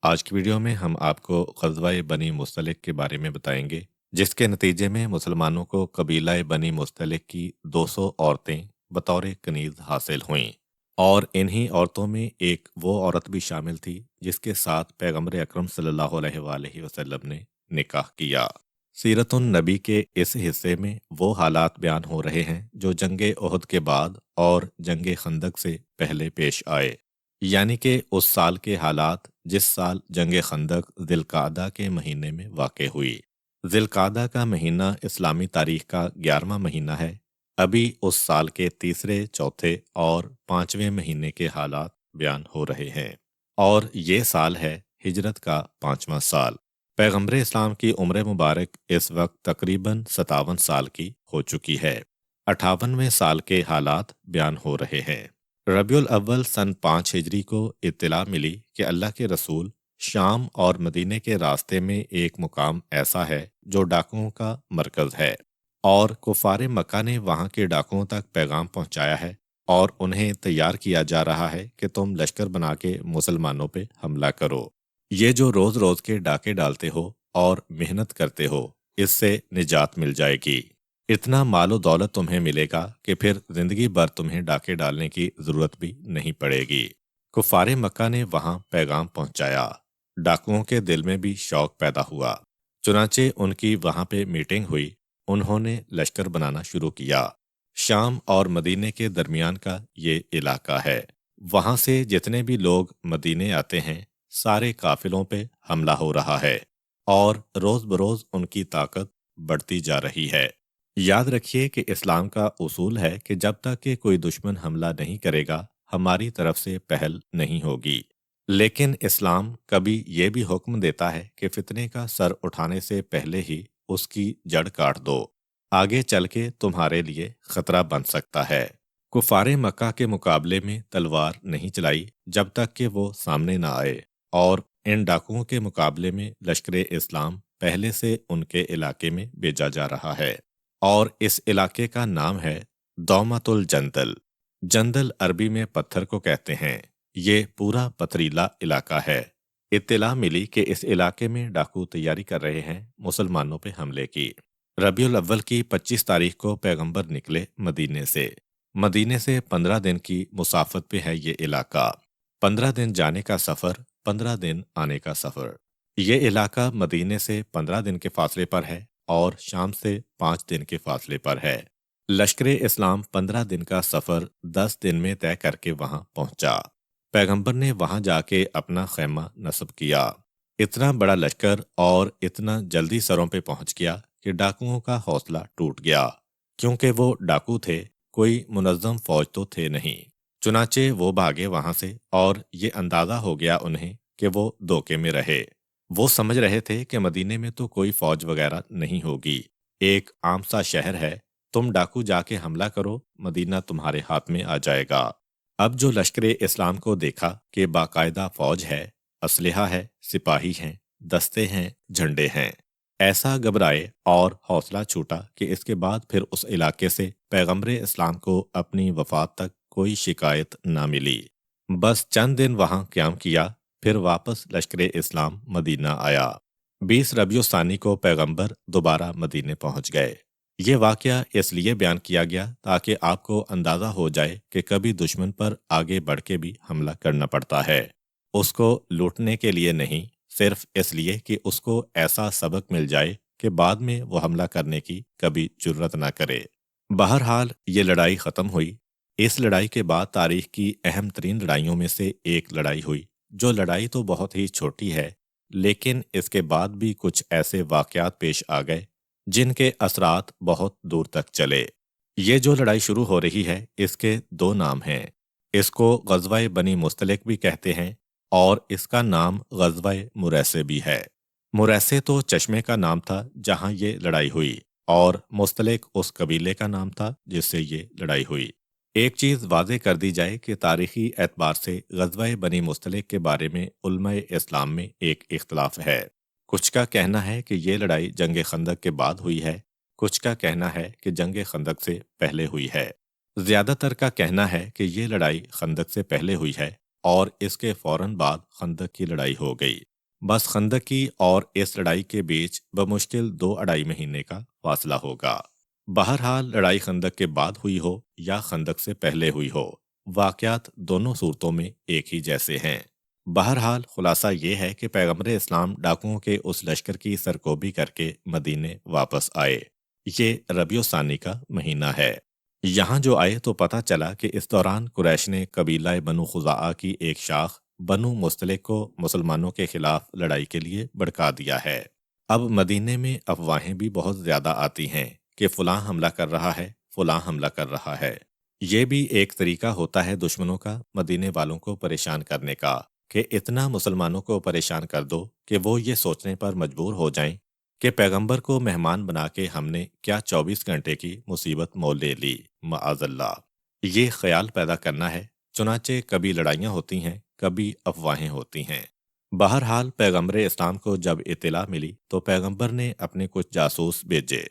آج کی ویڈیو میں ہم آپ کو غزوہ بنی مستلق کے بارے میں بتائیں گے، جس کے نتیجے میں مسلمانوں کو قبیلہ بنی مستلق کی 200 عورتیں بطور کنیز حاصل ہوئیں، اور انہی عورتوں میں ایک وہ عورت بھی شامل تھی جس کے ساتھ پیغمبر اکرم صلی اللہ علیہ وآلہ وسلم نے نکاح کیا۔ سیرت النبی کے اس حصے میں وہ حالات بیان ہو رہے ہیں جو جنگ احد کے بعد اور جنگ خندق سے پہلے پیش آئے، یعنی کہ اس سال کے حالات جس سال جنگ خندق ذی القعدہ کے مہینے میں واقع ہوئی۔ ذی القعدہ کا مہینہ اسلامی تاریخ کا 11واں مہینہ ہے۔ ابھی اس سال کے تیسرے، چوتھے اور پانچویں مہینے کے حالات بیان ہو رہے ہیں، اور یہ سال ہے ہجرت کا 5واں سال۔ پیغمبر اسلام کی عمر مبارک اس وقت تقریباً 57 سال کی ہو چکی ہے۔ 58ویں سال کے حالات بیان ہو رہے ہیں۔ ربیع الاول سن 5 ہجری کو اطلاع ملی کہ اللہ کے رسول شام اور مدینے کے راستے میں ایک مقام ایسا ہے جو ڈاکوؤں کا مرکز ہے، اور کفار مکہ نے وہاں کے ڈاکوؤں تک پیغام پہنچایا ہے اور انہیں تیار کیا جا رہا ہے کہ تم لشکر بنا کے مسلمانوں پہ حملہ کرو۔ یہ جو روز روز کے ڈاکے ڈالتے ہو اور محنت کرتے ہو، اس سے نجات مل جائے گی۔ اتنا مال و دولت تمہیں ملے گا کہ پھر زندگی بھر تمہیں ڈاکے ڈالنے کی ضرورت بھی نہیں پڑے گی۔ کفار مکہ نے وہاں پیغام پہنچایا۔ ڈاکوؤں کے دل میں بھی شوق پیدا ہوا، چنانچہ ان کی وہاں پہ میٹنگ ہوئی۔ انہوں نے لشکر بنانا شروع کیا۔ شام اور مدینے کے درمیان کا یہ علاقہ ہے۔ وہاں سے جتنے بھی لوگ مدینے آتے ہیں، سارے قافلوں پہ حملہ ہو رہا ہے، اور روز بروز ان کی طاقت بڑھتی جا رہی ہے۔ یاد رکھیے کہ اسلام کا اصول ہے کہ جب تک کہ کوئی دشمن حملہ نہیں کرے گا، ہماری طرف سے پہل نہیں ہوگی۔ لیکن اسلام کبھی یہ بھی حکم دیتا ہے کہ فتنے کا سر اٹھانے سے پہلے ہی اس کی جڑ کاٹ دو، آگے چل کے تمہارے لیے خطرہ بن سکتا ہے۔ کفار مکہ کے مقابلے میں تلوار نہیں چلائی جب تک کہ وہ سامنے نہ آئے، اور ان ڈاکوؤں کے مقابلے میں لشکر اسلام پہلے سے ان کے علاقے میں بھیجا جا رہا ہے، اور اس علاقے کا نام ہے دومۃ الجندل۔ جندل عربی میں پتھر کو کہتے ہیں۔ یہ پورا پتھریلا علاقہ ہے۔ اطلاع ملی کہ اس علاقے میں ڈاکو تیاری کر رہے ہیں مسلمانوں پہ حملے کی۔ ربیع الاول کی 25 تاریخ کو پیغمبر نکلے مدینے سے۔ مدینے سے 15 دن کی مسافت پہ ہے یہ علاقہ۔ 15 دن جانے کا سفر، 15 دن آنے کا سفر۔ یہ علاقہ مدینے سے 15 دن کے فاصلے پر ہے اور شام سے 5 دن کے فاصلے پر ہے۔ لشکر اسلام 15 دن کا سفر 10 دن میں طے کر کے وہاں پہنچا۔ پیغمبر نے وہاں جا کے اپنا خیمہ نصب کیا۔ اتنا بڑا لشکر اور اتنا جلدی سروں پہ پہنچ گیا کہ ڈاکوؤں کا حوصلہ ٹوٹ گیا، کیونکہ وہ ڈاکو تھے، کوئی منظم فوج تو تھے نہیں۔ چنانچہ وہ بھاگے وہاں سے، اور یہ اندازہ ہو گیا انہیں کہ وہ دھوکے میں رہے۔ وہ سمجھ رہے تھے کہ مدینے میں تو کوئی فوج وغیرہ نہیں ہوگی، ایک عام سا شہر ہے، تم ڈاکو جا کے حملہ کرو، مدینہ تمہارے ہاتھ میں آ جائے گا۔ اب جو لشکر اسلام کو دیکھا کہ باقاعدہ فوج ہے، اسلحہ ہے، سپاہی ہیں، دستے ہیں، جھنڈے ہیں، ایسا گھبرائے اور حوصلہ چھوٹا کہ اس کے بعد پھر اس علاقے سے پیغمبر اسلام کو اپنی وفات تک کوئی شکایت نہ ملی۔ بس چند دن وہاں قیام کیا، پھر واپس لشکر اسلام مدینہ آیا۔ 20 ربیع الثانی کو پیغمبر دوبارہ مدینے پہنچ گئے۔ یہ واقعہ اس لیے بیان کیا گیا تاکہ آپ کو اندازہ ہو جائے کہ کبھی دشمن پر آگے بڑھ کے بھی حملہ کرنا پڑتا ہے، اس کو لوٹنے کے لیے نہیں، صرف اس لیے کہ اس کو ایسا سبق مل جائے کہ بعد میں وہ حملہ کرنے کی کبھی جرت نہ کرے۔ بہرحال یہ لڑائی ختم ہوئی۔ اس لڑائی کے بعد تاریخ کی اہم ترین لڑائیوں میں سے ایک لڑائی ہوئی، جو لڑائی تو بہت ہی چھوٹی ہے، لیکن اس کے بعد بھی کچھ ایسے واقعات پیش آ گئے جن کے اثرات بہت دور تک چلے۔ یہ جو لڑائی شروع ہو رہی ہے، اس کے 2 نام ہیں۔ اس کو غزوہ بنی مستلق بھی کہتے ہیں، اور اس کا نام غزوہ مریسے بھی ہے۔ مریسے تو چشمے کا نام تھا جہاں یہ لڑائی ہوئی، اور مستلق اس قبیلے کا نام تھا جس سے یہ لڑائی ہوئی۔ ایک چیز واضح کر دی جائے کہ تاریخی اعتبار سے غزوہ بنی مستلق کے بارے میں علماء اسلام میں ایک اختلاف ہے۔ کچھ کا کہنا ہے کہ یہ لڑائی جنگ خندق کے بعد ہوئی ہے، کچھ کا کہنا ہے کہ جنگ خندق سے پہلے ہوئی ہے۔ زیادہ تر کا کہنا ہے کہ یہ لڑائی خندق سے پہلے ہوئی ہے، اور اس کے فوراً بعد خندق کی لڑائی ہو گئی۔ بس خندق کی اور اس لڑائی کے بیچ بمشکل 2 اڑائی مہینے کا فاصلہ ہوگا۔ بہرحال لڑائی خندق کے بعد ہوئی ہو یا خندق سے پہلے ہوئی ہو، واقعات دونوں صورتوں میں ایک ہی جیسے ہیں۔ بہرحال خلاصہ یہ ہے کہ پیغمبر اسلام ڈاکوؤں کے اس لشکر کی سرکوبی کر کے مدینے واپس آئے۔ یہ ربیع الثانی کا مہینہ ہے۔ یہاں جو آئے تو پتہ چلا کہ اس دوران قریش نے قبیلہ بنو خزاعہ کی ایک شاخ بنو مستلق کو مسلمانوں کے خلاف لڑائی کے لیے بھڑکا دیا ہے۔ اب مدینے میں افواہیں بھی بہت زیادہ آتی ہیں کہ فلاں حملہ کر رہا ہے، فلاں حملہ کر رہا ہے۔ یہ بھی ایک طریقہ ہوتا ہے دشمنوں کا مدینے والوں کو پریشان کرنے کا، کہ اتنا مسلمانوں کو پریشان کر دو کہ وہ یہ سوچنے پر مجبور ہو جائیں کہ پیغمبر کو مہمان بنا کے ہم نے کیا 24 گھنٹے کی مصیبت مول لے لی، معاذ اللہ۔ یہ خیال پیدا کرنا ہے، چنانچہ کبھی لڑائیاں ہوتی ہیں، کبھی افواہیں ہوتی ہیں۔ بہرحال پیغمبر اسلام کو جب اطلاع ملی تو پیغمبر نے اپنے کچھ جاسوس بھیجے۔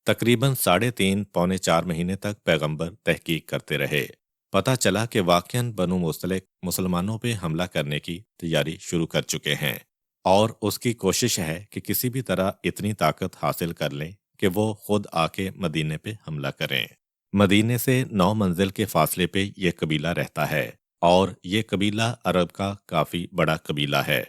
تقریباً 3.5 پونے 4 مہینے تک پیغمبر تحقیق کرتے رہے۔ پتہ چلا کہ واقعاً بنو مستلق مسلمانوں پہ حملہ کرنے کی تیاری شروع کر چکے ہیں، اور اس کی کوشش ہے کہ کسی بھی طرح اتنی طاقت حاصل کر لیں کہ وہ خود آ کے مدینے پہ حملہ کریں۔ مدینے سے 9 منزل کے فاصلے پہ یہ قبیلہ رہتا ہے، اور یہ قبیلہ عرب کا کافی بڑا قبیلہ ہے۔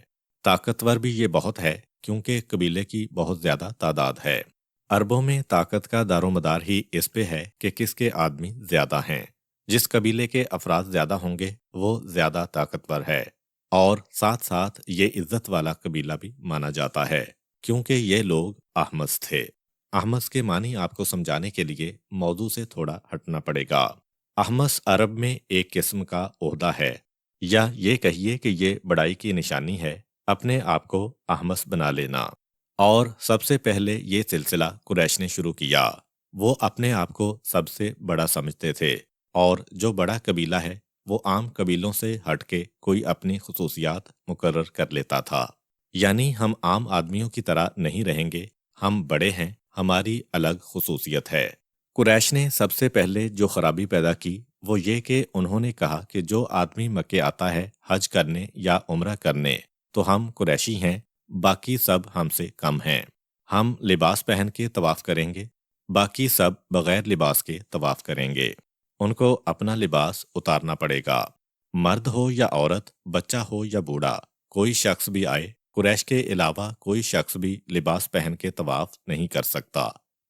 طاقتور بھی یہ بہت ہے کیونکہ قبیلے کی بہت زیادہ تعداد ہے۔ عربوں میں طاقت کا دار و مدار ہی اس پہ ہے کہ کس کے آدمی زیادہ ہیں۔ جس قبیلے کے افراد زیادہ ہوں گے وہ زیادہ طاقتور ہے، اور ساتھ ساتھ یہ عزت والا قبیلہ بھی مانا جاتا ہے کیونکہ یہ لوگ احمس تھے۔ احمس کے معنی آپ کو سمجھانے کے لیے موضوع سے تھوڑا ہٹنا پڑے گا۔ احمس عرب میں ایک قسم کا عہدہ ہے، یا یہ کہیے کہ یہ بڑائی کی نشانی ہے، اپنے آپ کو احمس بنا لینا۔ اور سب سے پہلے یہ سلسلہ قریش نے شروع کیا۔ وہ اپنے آپ کو سب سے بڑا سمجھتے تھے، اور جو بڑا قبیلہ ہے وہ عام قبیلوں سے ہٹ کے کوئی اپنی خصوصیات مقرر کر لیتا تھا، یعنی ہم عام آدمیوں کی طرح نہیں رہیں گے، ہم بڑے ہیں، ہماری الگ خصوصیت ہے۔ قریش نے سب سے پہلے جو خرابی پیدا کی وہ یہ کہ انہوں نے کہا کہ جو آدمی مکے آتا ہے حج کرنے یا عمرہ کرنے تو ہم قریشی ہیں، باقی سب ہم سے کم ہیں۔ ہم لباس پہن کے طواف کریں گے، باقی سب بغیر لباس کے طواف کریں گے۔ ان کو اپنا لباس اتارنا پڑے گا، مرد ہو یا عورت، بچہ ہو یا بوڑھا، کوئی شخص بھی آئے، قریش کے علاوہ کوئی شخص بھی لباس پہن کے طواف نہیں کر سکتا،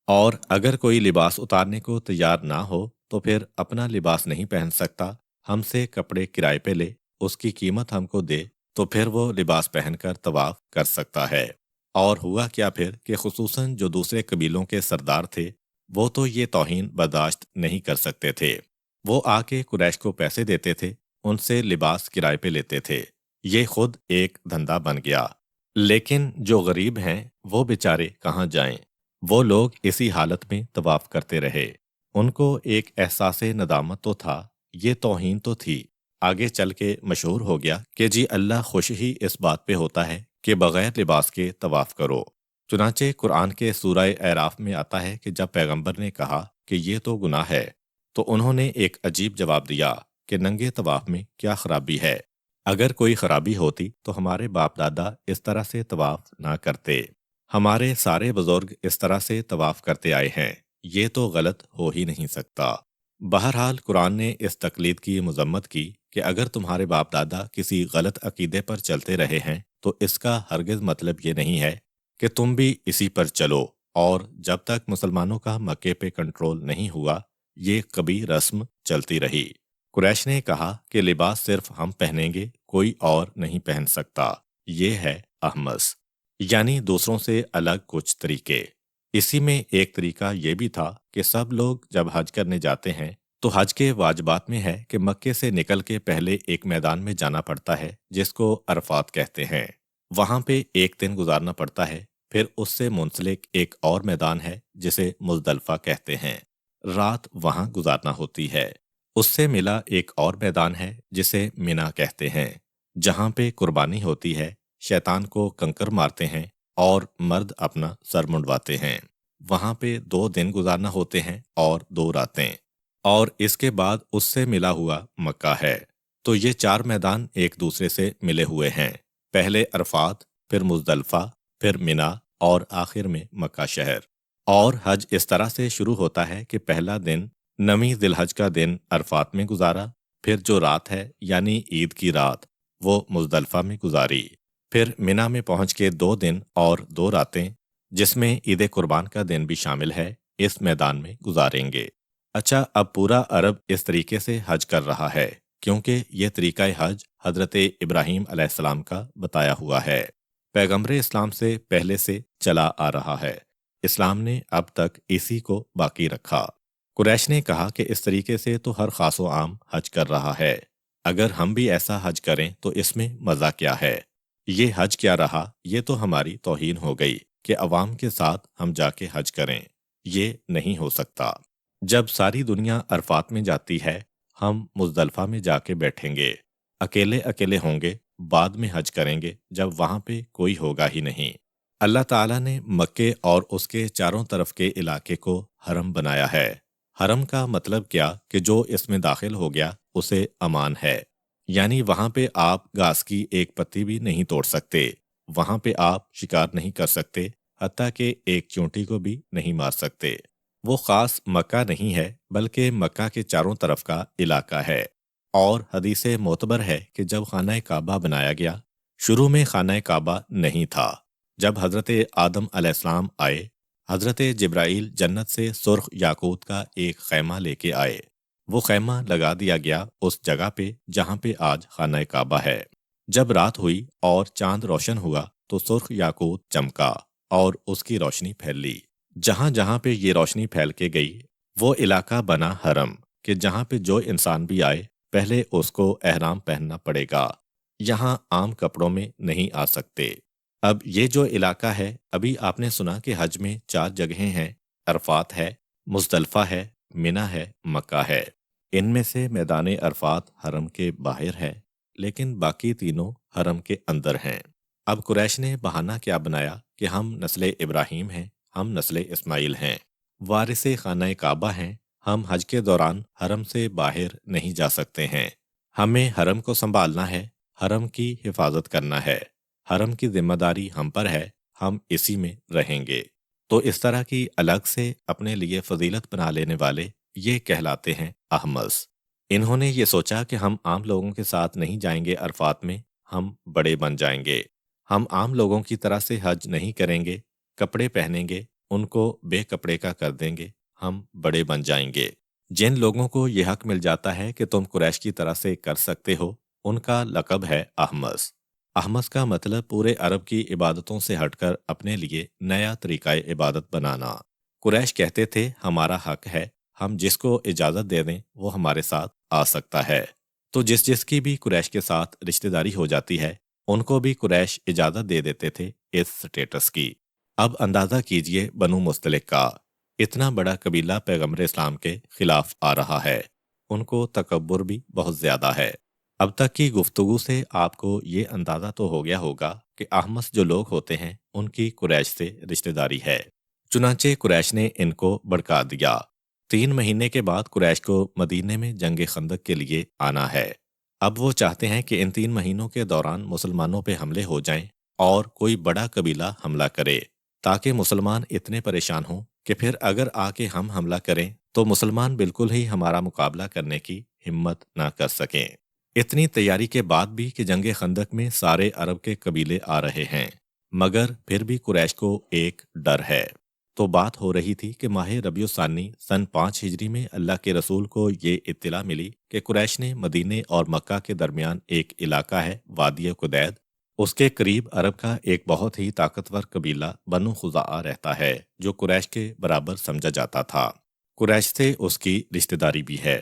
اور اگر کوئی لباس اتارنے کو تیار نہ ہو تو پھر اپنا لباس نہیں پہن سکتا، ہم سے کپڑے کرائے پہ لے، اس کی قیمت ہم کو دے تو پھر وہ لباس پہن کر طواف کر سکتا ہے۔ اور ہوا کیا پھر کہ خصوصاً جو دوسرے قبیلوں کے سردار تھے وہ تو یہ توہین برداشت نہیں کر سکتے تھے، وہ آ کے قریش کو پیسے دیتے تھے، ان سے لباس کرائے پہ لیتے تھے، یہ خود ایک دھندا بن گیا۔ لیکن جو غریب ہیں وہ بیچارے کہاں جائیں؟ وہ لوگ اسی حالت میں طواف کرتے رہے۔ ان کو ایک احساس ندامت تو تھا، یہ توہین تو تھی، آگے چل کے مشہور ہو گیا کہ جی اللہ خوش ہی اس بات پہ ہوتا ہے کہ بغیر لباس کے طواف کرو۔ چنانچہ قرآن کے سورہ اعراف میں آتا ہے کہ جب پیغمبر نے کہا کہ یہ تو گناہ ہے تو انہوں نے ایک عجیب جواب دیا کہ ننگے طواف میں کیا خرابی ہے؟ اگر کوئی خرابی ہوتی تو ہمارے باپ دادا اس طرح سے طواف نہ کرتے، ہمارے سارے بزرگ اس طرح سے طواف کرتے آئے ہیں، یہ تو غلط ہو ہی نہیں سکتا۔ بہرحال قرآن نے اس تقلید کی مذمت کی کہ اگر تمہارے باپ دادا کسی غلط عقیدے پر چلتے رہے ہیں تو اس کا ہرگز مطلب یہ نہیں ہے کہ تم بھی اسی پر چلو، اور جب تک مسلمانوں کا مکے پہ کنٹرول نہیں ہوا یہ کبھی رسم چلتی رہی۔ قریش نے کہا کہ لباس صرف ہم پہنیں گے، کوئی اور نہیں پہن سکتا، یہ ہے احمس، یعنی دوسروں سے الگ کچھ طریقے۔ اسی میں ایک طریقہ یہ بھی تھا کہ سب لوگ جب حج کرنے جاتے ہیں تو حج کے واجبات میں ہے کہ مکے سے نکل کے پہلے ایک میدان میں جانا پڑتا ہے جس کو عرفات کہتے ہیں، وہاں پہ ایک دن گزارنا پڑتا ہے، پھر اس سے منسلک ایک اور میدان ہے جسے مزدلفہ کہتے ہیں، رات وہاں گزارنا ہوتی ہے۔ اس سے ملا ایک اور میدان ہے جسے منا کہتے ہیں، جہاں پہ قربانی ہوتی ہے، شیطان کو کنکر مارتے ہیں اور مرد اپنا سر منڈواتے ہیں، وہاں پہ 2 دن گزارنا ہوتے ہیں اور 2 راتیں، اور اس کے بعد اس سے ملا ہوا مکہ ہے۔ تو یہ 4 میدان ایک دوسرے سے ملے ہوئے ہیں، پہلے عرفات، پھر مزدلفہ، پھر منا اور آخر میں مکہ شہر۔ اور حج اس طرح سے شروع ہوتا ہے کہ پہلا دن 9 ذی الحج کا دن عرفات میں گزارا، پھر جو رات ہے یعنی عید کی رات وہ مزدلفہ میں گزاری، پھر منا میں پہنچ کے 2 دن اور 2 راتیں جس میں عید قربان کا دن بھی شامل ہے اس میدان میں گزاریں گے۔ اچھا، اب پورا عرب اس طریقے سے حج کر رہا ہے کیونکہ یہ طریقہ حج حضرت ابراہیم علیہ السلام کا بتایا ہوا ہے، پیغمبر اسلام سے پہلے سے چلا آ رہا ہے، اسلام نے اب تک اسی کو باقی رکھا۔ قریش نے کہا کہ اس طریقے سے تو ہر خاص و عام حج کر رہا ہے، اگر ہم بھی ایسا حج کریں تو اس میں مزہ کیا ہے؟ یہ حج کیا رہا؟ یہ تو ہماری توہین ہو گئی کہ عوام کے ساتھ ہم جا کے حج کریں، یہ نہیں ہو سکتا۔ جب ساری دنیا عرفات میں جاتی ہے ہم مزدلفہ میں جا کے بیٹھیں گے، اکیلے اکیلے ہوں گے، بعد میں حج کریں گے جب وہاں پہ کوئی ہوگا ہی نہیں۔ اللہ تعالیٰ نے مکے اور اس کے چاروں طرف کے علاقے کو حرم بنایا ہے۔ حرم کا مطلب کیا کہ جو اس میں داخل ہو گیا اسے امان ہے، یعنی وہاں پہ آپ گھاس کی ایک پتی بھی نہیں توڑ سکتے، وہاں پہ آپ شکار نہیں کر سکتے، حتیٰ کہ ایک چونٹی کو بھی نہیں مار سکتے۔ وہ خاص مکہ نہیں ہے بلکہ مکہ کے چاروں طرف کا علاقہ ہے۔ اور حدیث معتبر ہے کہ جب خانہ کعبہ بنایا گیا، شروع میں خانہ کعبہ نہیں تھا۔ جب حضرت آدم علیہ السلام آئے، حضرت جبرائیل جنت سے سرخ یاقوت کا ایک خیمہ لے کے آئے، وہ خیمہ لگا دیا گیا اس جگہ پہ جہاں پہ آج خانہ کعبہ ہے۔ جب رات ہوئی اور چاند روشن ہوا تو سرخ یاقوت چمکا اور اس کی روشنی پھیل لی، جہاں جہاں پہ یہ روشنی پھیل کے گئی وہ علاقہ بنا حرم، کہ جہاں پہ جو انسان بھی آئے پہلے اس کو احرام پہننا پڑے گا، یہاں عام کپڑوں میں نہیں آ سکتے۔ اب یہ جو علاقہ ہے، ابھی آپ نے سنا کہ حج میں 4 جگہیں ہیں، عرفات ہے، مزدلفہ ہے، منا ہے، مکہ ہے۔ ان میں سے میدان عرفات حرم کے باہر ہے لیکن باقی تینوں حرم کے اندر ہیں۔ اب قریش نے بہانہ کیا بنایا کہ ہم نسل ابراہیم ہیں، ہم نسل اسماعیل ہیں، وارث خانہ کعبہ ہیں، ہم حج کے دوران حرم سے باہر نہیں جا سکتے ہیں، ہمیں حرم کو سنبھالنا ہے، حرم کی حفاظت کرنا ہے، حرم کی ذمہ داری ہم پر ہے، ہم اسی میں رہیں گے۔ تو اس طرح کی الگ سے اپنے لیے فضیلت بنا لینے والے یہ کہلاتے ہیں احمس۔ انہوں نے یہ سوچا کہ ہم عام لوگوں کے ساتھ نہیں جائیں گے عرفات میں، ہم بڑے بن جائیں گے، ہم عام لوگوں کی طرح سے حج نہیں کریں گے، کپڑے پہنیں گے، ان کو بے کپڑے کا کر دیں گے، ہم بڑے بن جائیں گے۔ جن لوگوں کو یہ حق مل جاتا ہے کہ تم قریش کی طرح سے کر سکتے ہو، ان کا لقب ہے احمس۔ احمس کا مطلب پورے عرب کی عبادتوں سے ہٹ کر اپنے لیے نیا طریقہ عبادت بنانا۔ قریش کہتے تھے ہمارا حق ہے، ہم جس کو اجازت دے دیں وہ ہمارے ساتھ آ سکتا ہے، تو جس کی بھی قریش کے ساتھ رشتہ داری ہو جاتی ہے ان کو بھی قریش اجازت دے دیتے تھے اس سٹیٹس کی۔ اب اندازہ کیجئے بنو مستلق کا، اتنا بڑا قبیلہ پیغمبر اسلام کے خلاف آ رہا ہے، ان کو تکبر بھی بہت زیادہ ہے۔ اب تک کی گفتگو سے آپ کو یہ اندازہ تو ہو گیا ہوگا کہ احمس جو لوگ ہوتے ہیں ان کی قریش سے رشتہ داری ہے، چنانچہ قریش نے ان کو بھڑکا دیا۔ 3 مہینے کے بعد قریش کو مدینے میں جنگ خندق کے لیے آنا ہے۔ اب وہ چاہتے ہیں کہ ان 3 مہینوں کے دوران مسلمانوں پہ حملے ہو جائیں اور کوئی بڑا قبیلہ حملہ کرے، تاکہ مسلمان اتنے پریشان ہوں کہ پھر اگر آ کے ہم حملہ کریں تو مسلمان بالکل ہی ہمارا مقابلہ کرنے کی ہمت نہ کر سکیں۔ اتنی تیاری کے بعد بھی کہ جنگ خندق میں سارے عرب کے قبیلے آ رہے ہیں، مگر پھر بھی قریش کو ایک ڈر ہے۔ تو بات ہو رہی تھی کہ ماہ ربیع الثانی سن 5 ہجری میں اللہ کے رسول کو یہ اطلاع ملی کہ قریش نے مدینے اور مکہ کے درمیان ایک علاقہ ہے وادی قدید، اس کے قریب عرب کا ایک بہت ہی طاقتور قبیلہ بنو خزاعہ رہتا ہے جو قریش کے برابر سمجھا جاتا تھا، قریش سے اس کی رشتہ داری بھی ہے۔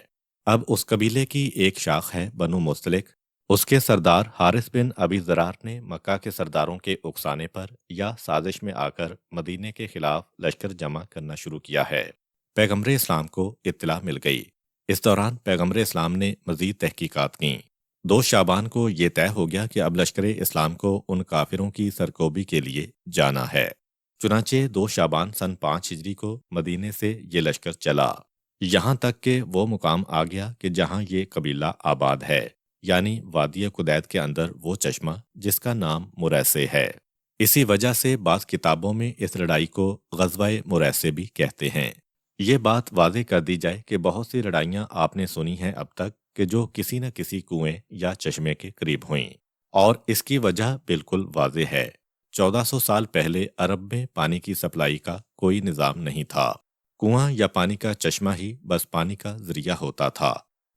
اب اس قبیلے کی ایک شاخ ہے بنو مستلق، اس کے سردار حارث بن ابی ذرار نے مکہ کے سرداروں کے اکسانے پر یا سازش میں آ کر مدینے کے خلاف لشکر جمع کرنا شروع کیا ہے۔ پیغمبر اسلام کو اطلاع مل گئی۔ اس دوران پیغمبر اسلام نے مزید تحقیقات کیں۔ 2 شعبان کو یہ طے ہو گیا کہ اب لشکر اسلام کو ان کافروں کی سرکوبی کے لیے جانا ہے۔ چنانچہ 2 شعبان سن 5 ہجری کو مدینے سے یہ لشکر چلا، یہاں تک کہ وہ مقام آ گیا کہ جہاں یہ قبیلہ آباد ہے، یعنی وادی قدید کے اندر وہ چشمہ جس کا نام مریسے ہے۔ اسی وجہ سے بعض کتابوں میں اس لڑائی کو غزوہ مریسے بھی کہتے ہیں۔ یہ بات واضح کر دی جائے کہ بہت سی لڑائیاں آپ نے سنی ہیں اب تک کہ جو کسی نہ کسی کنویں یا چشمے کے قریب ہوئیں، اور اس کی وجہ بالکل واضح ہے۔ 1400 سال پہلے عرب میں پانی کی سپلائی کا کوئی نظام نہیں تھا۔ کنواں یا پانی کا چشمہ ہی بس پانی کا ذریعہ ہوتا تھا،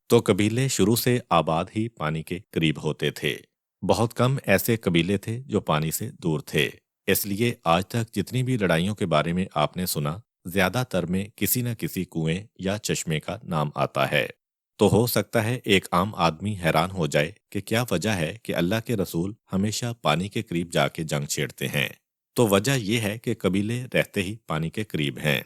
تو قبیلے شروع سے آباد ہی پانی کے قریب ہوتے تھے۔ بہت کم ایسے قبیلے تھے جو پانی سے دور تھے۔ اس لیے آج تک جتنی بھی لڑائیوں کے بارے میں آپ نے سنا، زیادہ تر میں کسی نہ کسی کنویں یا چشمے کا نام آتا ہے۔ تو ہو سکتا ہے ایک عام آدمی حیران ہو جائے کہ کیا وجہ ہے کہ اللہ کے رسول ہمیشہ پانی کے قریب جا کے جنگ چھیڑتے ہیں۔ تو وجہ یہ ہے کہ قبیلے رہتے ہی پانی کے قریب ہیں۔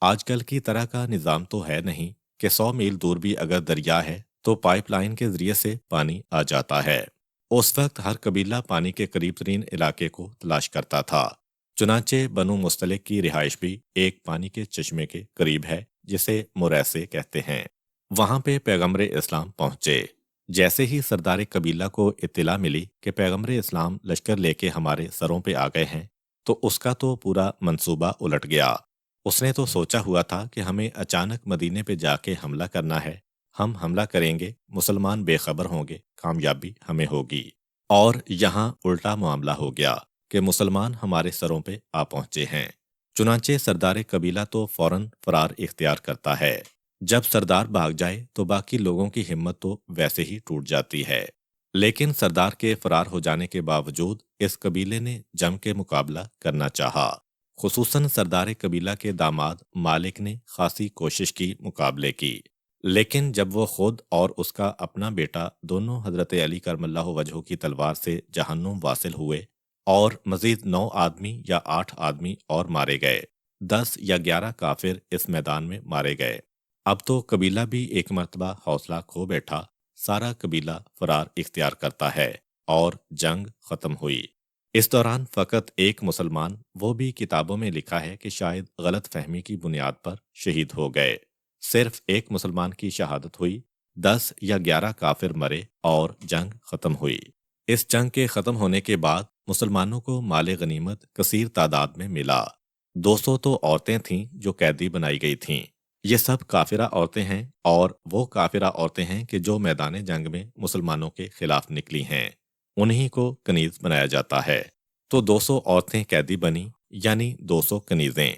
آج کل کی طرح کا نظام تو ہے نہیں کہ 100 میل دور بھی اگر دریا ہے تو پائپ لائن کے ذریعے سے پانی آ جاتا ہے۔ اس وقت ہر قبیلہ پانی کے قریب ترین علاقے کو تلاش کرتا تھا۔ چنانچہ بنو مستلق کی رہائش بھی ایک پانی کے چشمے کے قریب ہے جسے مریسے کہتے ہیں۔ وہاں پہ پیغمبر اسلام پہنچے۔ جیسے ہی سردار قبیلہ کو اطلاع ملی کہ پیغمبر اسلام لشکر لے کے ہمارے سروں پہ آ گئے ہیں، تو اس کا تو پورا منصوبہ الٹ گیا۔ اس نے تو سوچا ہوا تھا کہ ہمیں اچانک مدینے پہ جا کے حملہ کرنا ہے، ہم حملہ کریں گے، مسلمان بے خبر ہوں گے، کامیابی ہمیں ہوگی۔ اور یہاں الٹا معاملہ ہو گیا کہ مسلمان ہمارے سروں پہ آ پہنچے ہیں۔ چنانچہ سردار قبیلہ تو فوراً فرار اختیار کرتا ہے۔ جب سردار بھاگ جائے تو باقی لوگوں کی ہمت تو ویسے ہی ٹوٹ جاتی ہے۔ لیکن سردار کے فرار ہو جانے کے باوجود اس قبیلے نے جم کے مقابلہ کرنا چاہا۔ خصوصاً سردار قبیلہ کے داماد مالک نے خاصی کوشش کی مقابلے کی، لیکن جب وہ خود اور اس کا اپنا بیٹا دونوں حضرت علی کرم اللہ وجہہ کی تلوار سے جہنم واصل ہوئے، اور مزید 9 آدمی یا 8 آدمی اور مارے گئے، 10 یا 11 کافر اس میدان میں مارے گئے، اب تو قبیلہ بھی ایک مرتبہ حوصلہ کھو بیٹھا، سارا قبیلہ فرار اختیار کرتا ہے اور جنگ ختم ہوئی۔ اس دوران فقط ایک مسلمان، وہ بھی کتابوں میں لکھا ہے کہ شاید غلط فہمی کی بنیاد پر شہید ہو گئے۔ صرف ایک مسلمان کی شہادت ہوئی، 10 یا 11 کافر مرے اور جنگ ختم ہوئی۔ اس جنگ کے ختم ہونے کے بعد مسلمانوں کو مال غنیمت کثیر تعداد میں ملا۔ 200 تو عورتیں تھیں جو قیدی بنائی گئی تھیں۔ یہ سب کافرہ عورتیں ہیں، اور وہ کافرہ عورتیں ہیں کہ جو میدان جنگ میں مسلمانوں کے خلاف نکلی ہیں، انہی کو کنیز بنایا جاتا ہے۔ تو 200 عورتیں قیدی بنی، یعنی 200 کنیزیں۔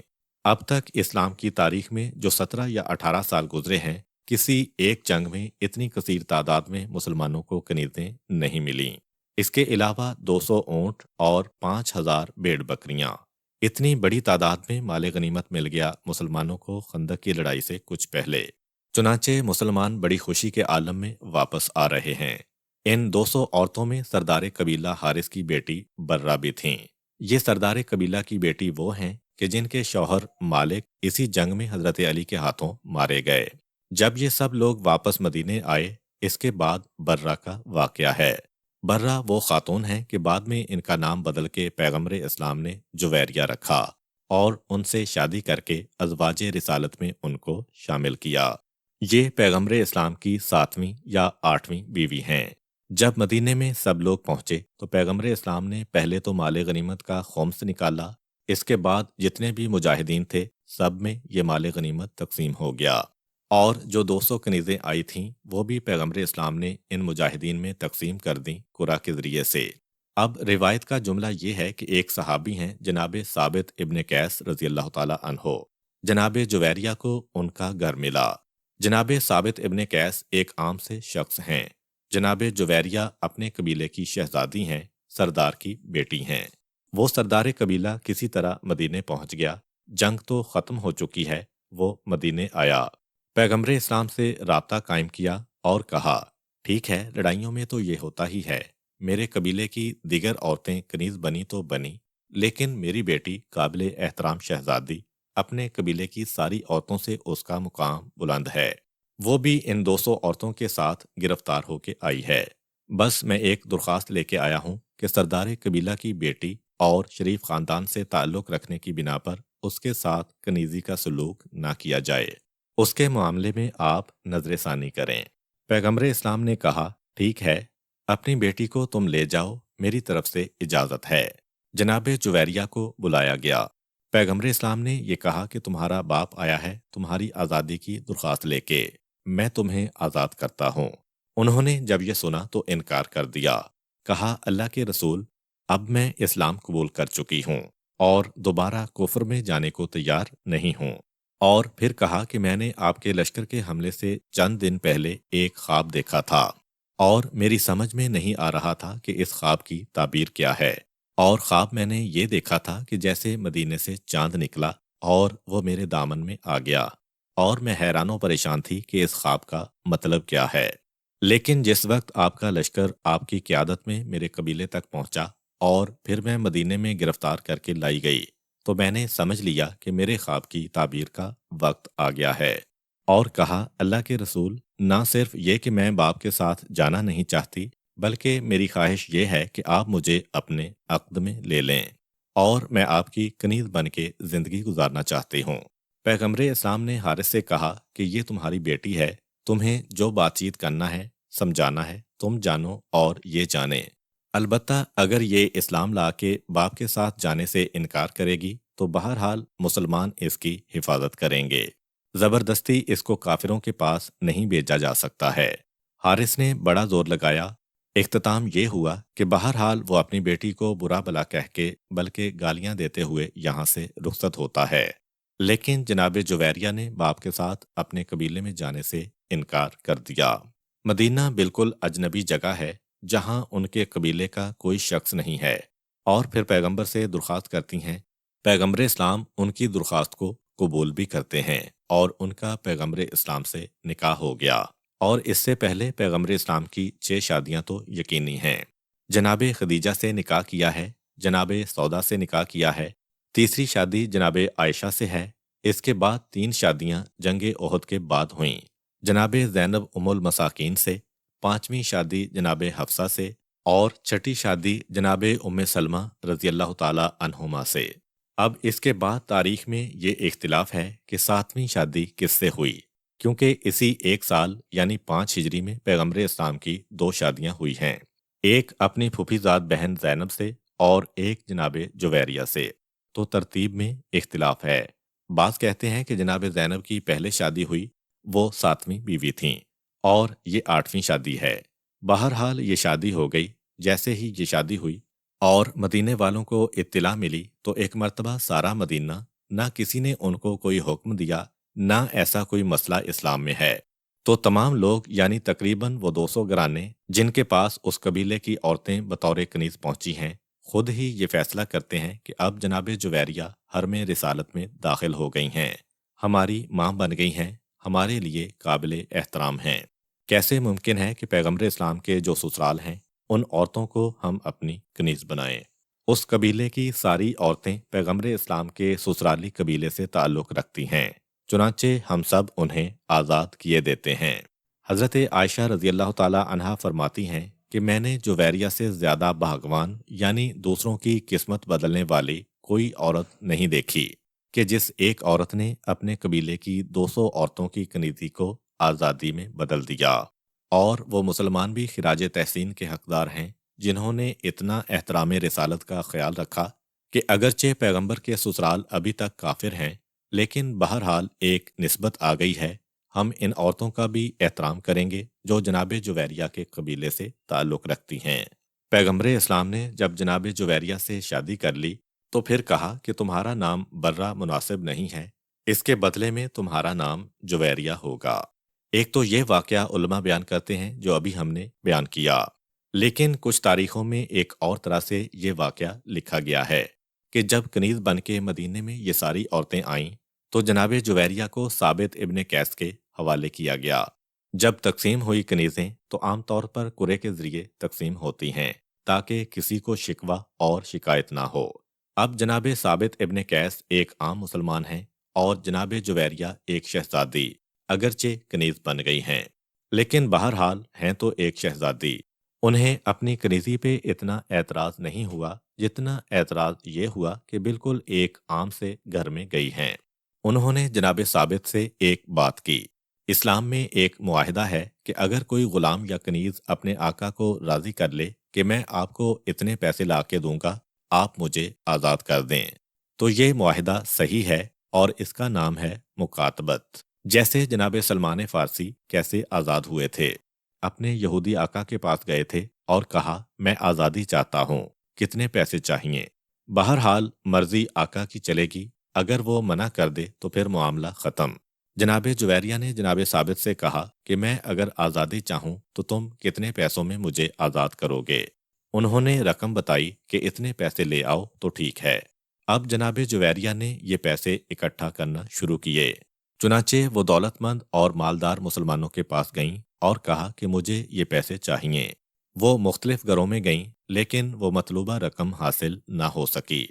اب تک اسلام کی تاریخ میں جو 17 یا 18 سال گزرے ہیں، کسی ایک جنگ میں اتنی کثیر تعداد میں مسلمانوں کو کنیزیں نہیں ملیں۔ اس کے علاوہ 200 اونٹ اور 5000 بھیڑ بکریاں۔ اتنی بڑی تعداد میں مال غنیمت مل گیا مسلمانوں کو خندق کی لڑائی سے کچھ پہلے۔ چنانچہ مسلمان بڑی خوشی کے عالم میں واپس آ رہے ہیں۔ ان 200 عورتوں میں سردار قبیلہ حارث کی بیٹی برہ بھی تھیں۔ یہ سردار قبیلہ کی بیٹی وہ ہیں کہ جن کے شوہر مالک اسی جنگ میں حضرت علی کے ہاتھوں مارے گئے۔ جب یہ سب لوگ واپس مدینے آئے، اس کے بعد برہ کا واقعہ ہے۔ برہ وہ خاتون ہیں کہ بعد میں ان کا نام بدل کے پیغمبر اسلام نے جویریہ رکھا، اور ان سے شادی کر کے ازواج رسالت میں ان کو شامل کیا۔ یہ پیغمبر اسلام کی 7ویں یا 8ویں بیوی ہیں۔ جب مدینے میں سب لوگ پہنچے تو پیغمبر اسلام نے پہلے تو مال غنیمت کا خمس نکالا، اس کے بعد جتنے بھی مجاہدین تھے سب میں یہ مال غنیمت تقسیم ہو گیا، اور جو 200 کنیزیں آئی تھیں وہ بھی پیغمبر اسلام نے ان مجاہدین میں تقسیم کر دیں قرعہ کے ذریعے سے۔ اب روایت کا جملہ یہ ہے کہ ایک صحابی ہیں جناب ثابت ابن قیس رضی اللہ تعالی عنہ، جناب جویریہ کو ان کا گھر ملا۔ جناب ثابت ابن قیس ایک عام سے شخص ہیں، جناب جویریہ اپنے قبیلے کی شہزادی ہیں، سردار کی بیٹی ہیں۔ وہ سردار قبیلہ کسی طرح مدینے پہنچ گیا، جنگ تو ختم ہو چکی ہے، وہ مدینے آیا، پیغمبر اسلام سے رابطہ قائم کیا اور کہا، ٹھیک ہے، لڑائیوں میں تو یہ ہوتا ہی ہے، میرے قبیلے کی دیگر عورتیں کنیز بنی تو بنی، لیکن میری بیٹی قابل احترام شہزادی اپنے قبیلے کی ساری عورتوں سے اس کا مقام بلند ہے، وہ بھی ان 200 عورتوں کے ساتھ گرفتار ہو کے آئی ہے۔ بس میں ایک درخواست لے کے آیا ہوں کہ سردار قبیلہ کی بیٹی اور شریف خاندان سے تعلق رکھنے کی بنا پر اس کے ساتھ کنیزی کا سلوک نہ کیا جائے، اس کے معاملے میں آپ نظر ثانی کریں۔ پیغمبر اسلام نے کہا، ٹھیک ہے، اپنی بیٹی کو تم لے جاؤ، میری طرف سے اجازت ہے۔ جناب جویریہ کو بلایا گیا۔ پیغمبر اسلام نے یہ کہا کہ تمہارا باپ آیا ہے تمہاری آزادی کی درخواست لے کے، میں تمہیں آزاد کرتا ہوں۔ انہوں نے جب یہ سنا تو انکار کر دیا، کہا اللہ کے رسول، اب میں اسلام قبول کر چکی ہوں اور دوبارہ کفر میں جانے کو تیار نہیں ہوں۔ اور پھر کہا کہ میں نے آپ کے لشکر کے حملے سے چند دن پہلے ایک خواب دیکھا تھا اور میری سمجھ میں نہیں آ رہا تھا کہ اس خواب کی تعبیر کیا ہے، اور خواب میں نے یہ دیکھا تھا کہ جیسے مدینے سے چاند نکلا اور وہ میرے دامن میں آ گیا، اور میں حیران و پریشان تھی کہ اس خواب کا مطلب کیا ہے۔ لیکن جس وقت آپ کا لشکر آپ کی قیادت میں میرے قبیلے تک پہنچا اور پھر میں مدینے میں گرفتار کر کے لائی گئی، تو میں نے سمجھ لیا کہ میرے خواب کی تعبیر کا وقت آ گیا ہے، اور کہا اللہ کے رسول، نہ صرف یہ کہ میں باپ کے ساتھ جانا نہیں چاہتی، بلکہ میری خواہش یہ ہے کہ آپ مجھے اپنے عقد میں لے لیں اور میں آپ کی کنیز بن کے زندگی گزارنا چاہتی ہوں۔ پیغمبر اسلام نے حارث سے کہا کہ یہ تمہاری بیٹی ہے، تمہیں جو بات چیت کرنا ہے، سمجھانا ہے، تم جانو اور یہ جانے۔ البتہ اگر یہ اسلام لا کے باپ کے ساتھ جانے سے انکار کرے گی تو بہرحال مسلمان اس کی حفاظت کریں گے، زبردستی اس کو کافروں کے پاس نہیں بھیجا جا سکتا ہے۔ حارث نے بڑا زور لگایا۔ اختتام یہ ہوا کہ بہرحال وہ اپنی بیٹی کو برا بلا کہہ کے بلکہ گالیاں دیتے ہوئے یہاں سے رخصت ہوتا ہے، لیکن جناب جویریہ نے باپ کے ساتھ اپنے قبیلے میں جانے سے انکار کر دیا۔ مدینہ بالکل اجنبی جگہ ہے جہاں ان کے قبیلے کا کوئی شخص نہیں ہے، اور پھر پیغمبر سے درخواست کرتی ہیں۔ پیغمبر اسلام ان کی درخواست کو قبول بھی کرتے ہیں اور ان کا پیغمبر اسلام سے نکاح ہو گیا، اور اس سے پہلے پیغمبر اسلام کی 6 شادیاں تو یقینی ہیں۔ جناب خدیجہ سے نکاح کیا ہے، جناب سودا سے نکاح کیا ہے، تیسری شادی جناب عائشہ سے ہے، اس کے بعد 3 شادیاں جنگ احد کے بعد ہوئیں، جناب زینب ام المساکین سے، 5ویں شادی جناب حفصہ سے، اور 6ٹھی شادی جناب ام سلمہ رضی اللہ تعالی عنہما سے۔ اب اس کے بعد تاریخ میں یہ اختلاف ہے کہ 7ویں شادی کس سے ہوئی، کیونکہ اسی ایک سال یعنی 5 ہجری میں پیغمبر اسلام کی 2 شادیاں ہوئی ہیں، ایک اپنی پھوپھی زاد بہن زینب سے اور ایک جناب جویریہ سے، تو ترتیب میں اختلاف ہے۔ بعض کہتے ہیں کہ جناب زینب کی پہلے شادی ہوئی، وہ 7ویں بیوی تھیں، اور یہ 8ویں شادی ہے۔ بہرحال یہ شادی ہو گئی۔ جیسے ہی یہ شادی ہوئی اور مدینے والوں کو اطلاع ملی تو ایک مرتبہ سارا مدینہ، نہ کسی نے ان کو کوئی حکم دیا، نہ ایسا کوئی مسئلہ اسلام میں ہے، تو تمام لوگ یعنی تقریباً وہ 200 گھرانے جن کے پاس اس قبیلے کی عورتیں بطور کنیز پہنچی ہیں، خود ہی یہ فیصلہ کرتے ہیں کہ اب جناب جویریہ حرم رسالت میں داخل ہو گئی ہیں، ہماری ماں بن گئی ہیں، ہمارے لیے قابل احترام ہیں۔ کیسے ممکن ہے کہ پیغمبر اسلام کے جو سسرال ہیں ان عورتوں کو ہم اپنی کنیز بنائیں؟ اس قبیلے کی ساری عورتیں پیغمبر اسلام کے سسرالی قبیلے سے تعلق رکھتی ہیں، چنانچہ ہم سب انہیں آزاد کیے دیتے ہیں۔ حضرت عائشہ رضی اللہ تعالی عنہا فرماتی ہیں کہ میں نے جویریہ سے زیادہ بھاگوان یعنی دوسروں کی قسمت بدلنے والی کوئی عورت نہیں دیکھی کہ جس ایک عورت نے اپنے قبیلے کی 200 عورتوں کی کنیزی کو آزادی میں بدل دیا، اور وہ مسلمان بھی خراج تحسین کے حقدار ہیں جنہوں نے اتنا احترام رسالت کا خیال رکھا کہ اگرچہ پیغمبر کے سسرال ابھی تک کافر ہیں، لیکن بہرحال ایک نسبت آ گئی ہے، ہم ان عورتوں کا بھی احترام کریں گے جو جناب جویریہ کے قبیلے سے تعلق رکھتی ہیں۔ پیغمبر اسلام نے جب جناب جویریہ سے شادی کر لی تو پھر کہا کہ تمہارا نام برہ مناسب نہیں ہے، اس کے بدلے میں تمہارا نام جویریہ ہوگا۔ ایک تو یہ واقعہ علماء بیان کرتے ہیں جو ابھی ہم نے بیان کیا، لیکن کچھ تاریخوں میں ایک اور طرح سے یہ واقعہ لکھا گیا ہے کہ جب کنیز بن کے مدینے میں یہ ساری عورتیں آئیں تو جناب جویریہ کو ثابت ابن قیس کے حوالے کیا گیا۔ جب تقسیم ہوئی کنیزیں تو عام طور پر قرعے کے ذریعے تقسیم ہوتی ہیں تاکہ کسی کو شکوہ اور شکایت نہ ہو۔ اب جناب ثابت ابن قیس ایک عام مسلمان ہیں اور جناب جویریہ ایک شہزادی، اگرچہ کنیز بن گئی ہیں، لیکن بہرحال ہیں تو ایک شہزادی۔ انہیں اپنی کنیزی پہ اتنا اعتراض نہیں ہوا جتنا اعتراض یہ ہوا کہ بالکل ایک عام سے گھر میں گئی ہیں۔ انہوں نے جناب ثابت سے ایک بات کی۔ اسلام میں ایک معاہدہ ہے کہ اگر کوئی غلام یا کنیز اپنے آقا کو راضی کر لے کہ میں آپ کو اتنے پیسے لا کے دوں گا آپ مجھے آزاد کر دیں۔ تو یہ معاہدہ صحیح ہے اور اس کا نام ہے مکاتبت۔ جیسے جناب سلمان فارسی کیسے آزاد ہوئے تھے، اپنے یہودی آقا کے پاس گئے تھے اور کہا میں آزادی چاہتا ہوں، کتنے پیسے چاہیے؟ بہرحال مرضی آقا کی چلے گی، اگر وہ منع کر دے تو پھر معاملہ ختم۔ جناب جویریہ نے جناب ثابت سے کہا کہ میں اگر آزادی چاہوں تو تم کتنے پیسوں میں مجھے آزاد کرو گے؟ انہوں نے رقم بتائی کہ اتنے پیسے لے آؤ تو ٹھیک ہے۔ اب جناب جویریہ نے یہ پیسے اکٹھا کرنا شروع کیے۔ چنانچہ وہ دولت مند اور مالدار مسلمانوں کے پاس گئیں اور کہا کہ مجھے یہ پیسے چاہیے۔ وہ مختلف گھروں میں گئیں لیکن وہ مطلوبہ رقم حاصل نہ ہو سکی۔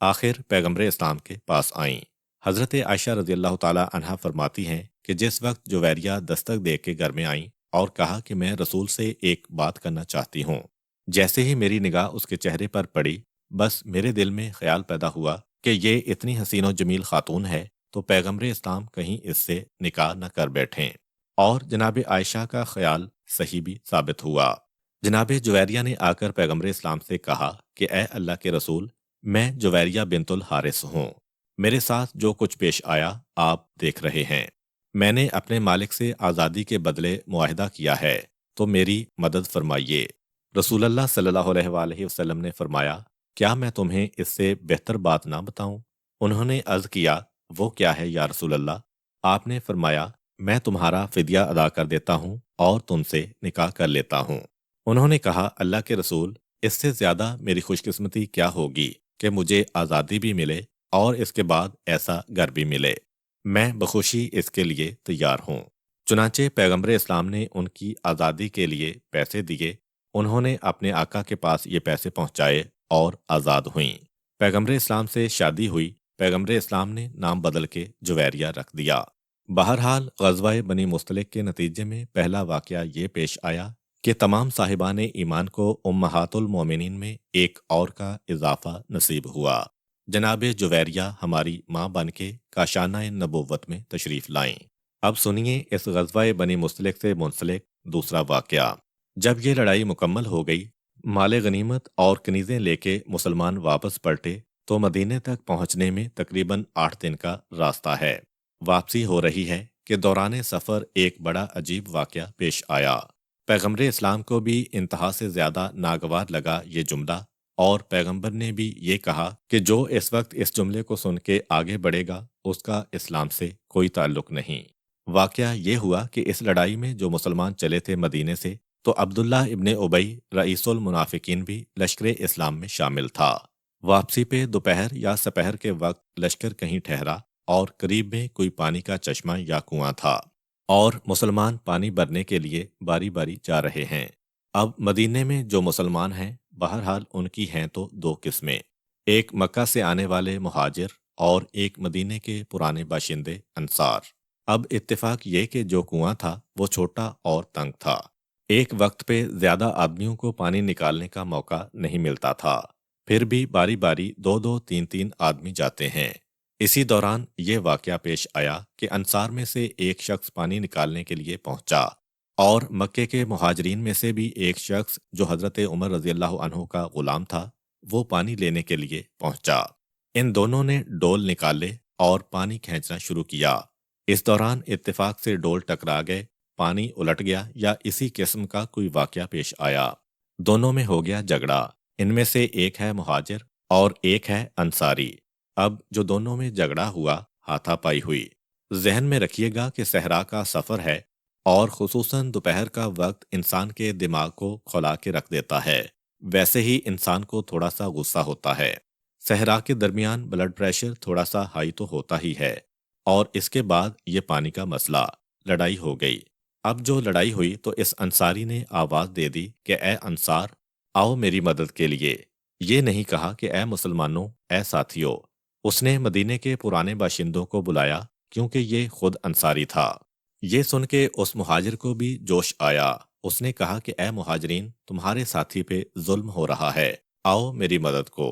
آخر پیغمبر اسلام کے پاس آئیں۔ حضرت عائشہ رضی اللہ تعالی عنہا فرماتی ہیں کہ جس وقت جویریہ دستک دے کے گھر میں آئیں اور کہا کہ میں رسول سے ایک بات کرنا چاہتی ہوں، جیسے ہی میری نگاہ اس کے چہرے پر پڑی، بس میرے دل میں خیال پیدا ہوا کہ یہ اتنی حسین و جمیل خاتون ہے تو پیغمبر اسلام کہیں اس سے نکاح نہ کر بیٹھیں، اور جناب عائشہ کا خیال صحیح بھی ثابت ہوا۔ جناب جویریہ نے آ کر پیغمبر اسلام سے کہا کہ اے اللہ کے رسول، میں جویریہ بنت الحارث ہوں، میرے ساتھ جو کچھ پیش آیا آپ دیکھ رہے ہیں، میں نے اپنے مالک سے آزادی کے بدلے معاہدہ کیا ہے، تو میری مدد فرمائیے۔ رسول اللہ صلی اللہ علیہ وآلہ وسلم نے فرمایا کیا میں تمہیں اس سے بہتر بات نہ بتاؤں؟ انہوں نے عرض کیا وہ کیا ہے یا رسول اللہ؟ آپ نے فرمایا میں تمہارا فدیہ ادا کر دیتا ہوں اور تم سے نکاح کر لیتا ہوں۔ انہوں نے کہا اللہ کے رسول، اس سے زیادہ میری خوش قسمتی کیا ہوگی کہ مجھے آزادی بھی ملے اور اس کے بعد ایسا گھر بھی ملے، میں بخوشی اس کے لیے تیار ہوں۔ چنانچہ پیغمبر اسلام نے ان کی آزادی کے لیے پیسے دیے، انہوں نے اپنے آقا کے پاس یہ پیسے پہنچائے اور آزاد ہوئیں۔ پیغمبر اسلام سے شادی ہوئی، پیغمبر اسلام نے نام بدل کے جویریہ رکھ دیا۔ بہرحال غزوہ بنی مستلق کے نتیجے میں پہلا واقعہ یہ پیش آیا کہ تمام صاحبان ایمان کو امہات المومنین میں ایک اور کا اضافہ نصیب ہوا۔ جناب جویریہ ہماری ماں بن کے کاشانہ نبوت میں تشریف لائیں۔ اب سنیے اس غزوہ بنی مستلق سے منسلک دوسرا واقعہ۔ جب یہ لڑائی مکمل ہو گئی، مال غنیمت اور کنیزیں لے کے مسلمان واپس پلٹے تو مدینے تک پہنچنے میں تقریباً 8 دن کا راستہ ہے۔ واپسی ہو رہی ہے کہ دوران سفر ایک بڑا عجیب واقعہ پیش آیا۔ پیغمبر اسلام کو بھی انتہا سے زیادہ ناگوار لگا یہ جملہ، اور پیغمبر نے بھی یہ کہا کہ جو اس وقت اس جملے کو سن کے آگے بڑھے گا اس کا اسلام سے کوئی تعلق نہیں۔ واقعہ یہ ہوا کہ اس لڑائی میں جو مسلمان چلے تھے مدینے سے، تو عبداللہ ابن ابی رئیس المنافقین بھی لشکر اسلام میں شامل تھا۔ واپسی پہ دوپہر یا سپہر کے وقت لشکر کہیں ٹھہرا اور قریب میں کوئی پانی کا چشمہ یا کنواں تھا، اور مسلمان پانی بھرنے کے لیے باری باری جا رہے ہیں۔ اب مدینے میں جو مسلمان ہیں بہرحال ان کی ہیں تو دو قسمیں، ایک مکہ سے آنے والے مہاجر اور ایک مدینے کے پرانے باشندے انصار۔ اب اتفاق یہ کہ جو کنواں تھا وہ چھوٹا اور تنگ تھا، ایک وقت پہ زیادہ آدمیوں کو پانی نکالنے کا موقع نہیں ملتا تھا، پھر بھی باری باری دو دو تین تین آدمی جاتے ہیں۔ اسی دوران یہ واقعہ پیش آیا کہ انصار میں سے ایک شخص پانی نکالنے کے لیے پہنچا، اور مکے کے مہاجرین میں سے بھی ایک شخص جو حضرت عمر رضی اللہ عنہ کا غلام تھا وہ پانی لینے کے لیے پہنچا۔ ان دونوں نے ڈول نکالے اور پانی کھینچنا شروع کیا۔ اس دوران اتفاق سے ڈول ٹکرا گئے، پانی الٹ گیا یا اسی قسم کا کوئی واقعہ پیش آیا، دونوں میں ہو گیا جھگڑا۔ ان میں سے ایک ہے مہاجر اور ایک ہے انصاری۔ اب جو دونوں میں جھگڑا ہوا، ہاتھا پائی ہوئی۔ ذہن میں رکھیے گا کہ صحرا کا سفر ہے اور خصوصاً دوپہر کا وقت انسان کے دماغ کو کھلا کے رکھ دیتا ہے، ویسے ہی انسان کو تھوڑا سا غصہ ہوتا ہے۔ صحرا کے درمیان بلڈ پریشر تھوڑا سا ہائی تو ہوتا ہی ہے، اور اس کے بعد یہ پانی کا مسئلہ، لڑائی ہو گئی۔ اب جو لڑائی ہوئی تو اس انصاری نے آواز دے دی کہ اے انصار، آؤ میری مدد کے لیے۔ یہ نہیں کہا کہ اے مسلمانوں، اے ساتھیو۔ اس نے مدینے کے پرانے باشندوں کو بلایا کیونکہ یہ خود انصاری تھا۔ یہ سن کے اس مہاجر کو بھی جوش آیا، اس نے کہا کہ اے مہاجرین، تمہارے ساتھی پہ ظلم ہو رہا ہے، آؤ میری مدد کو۔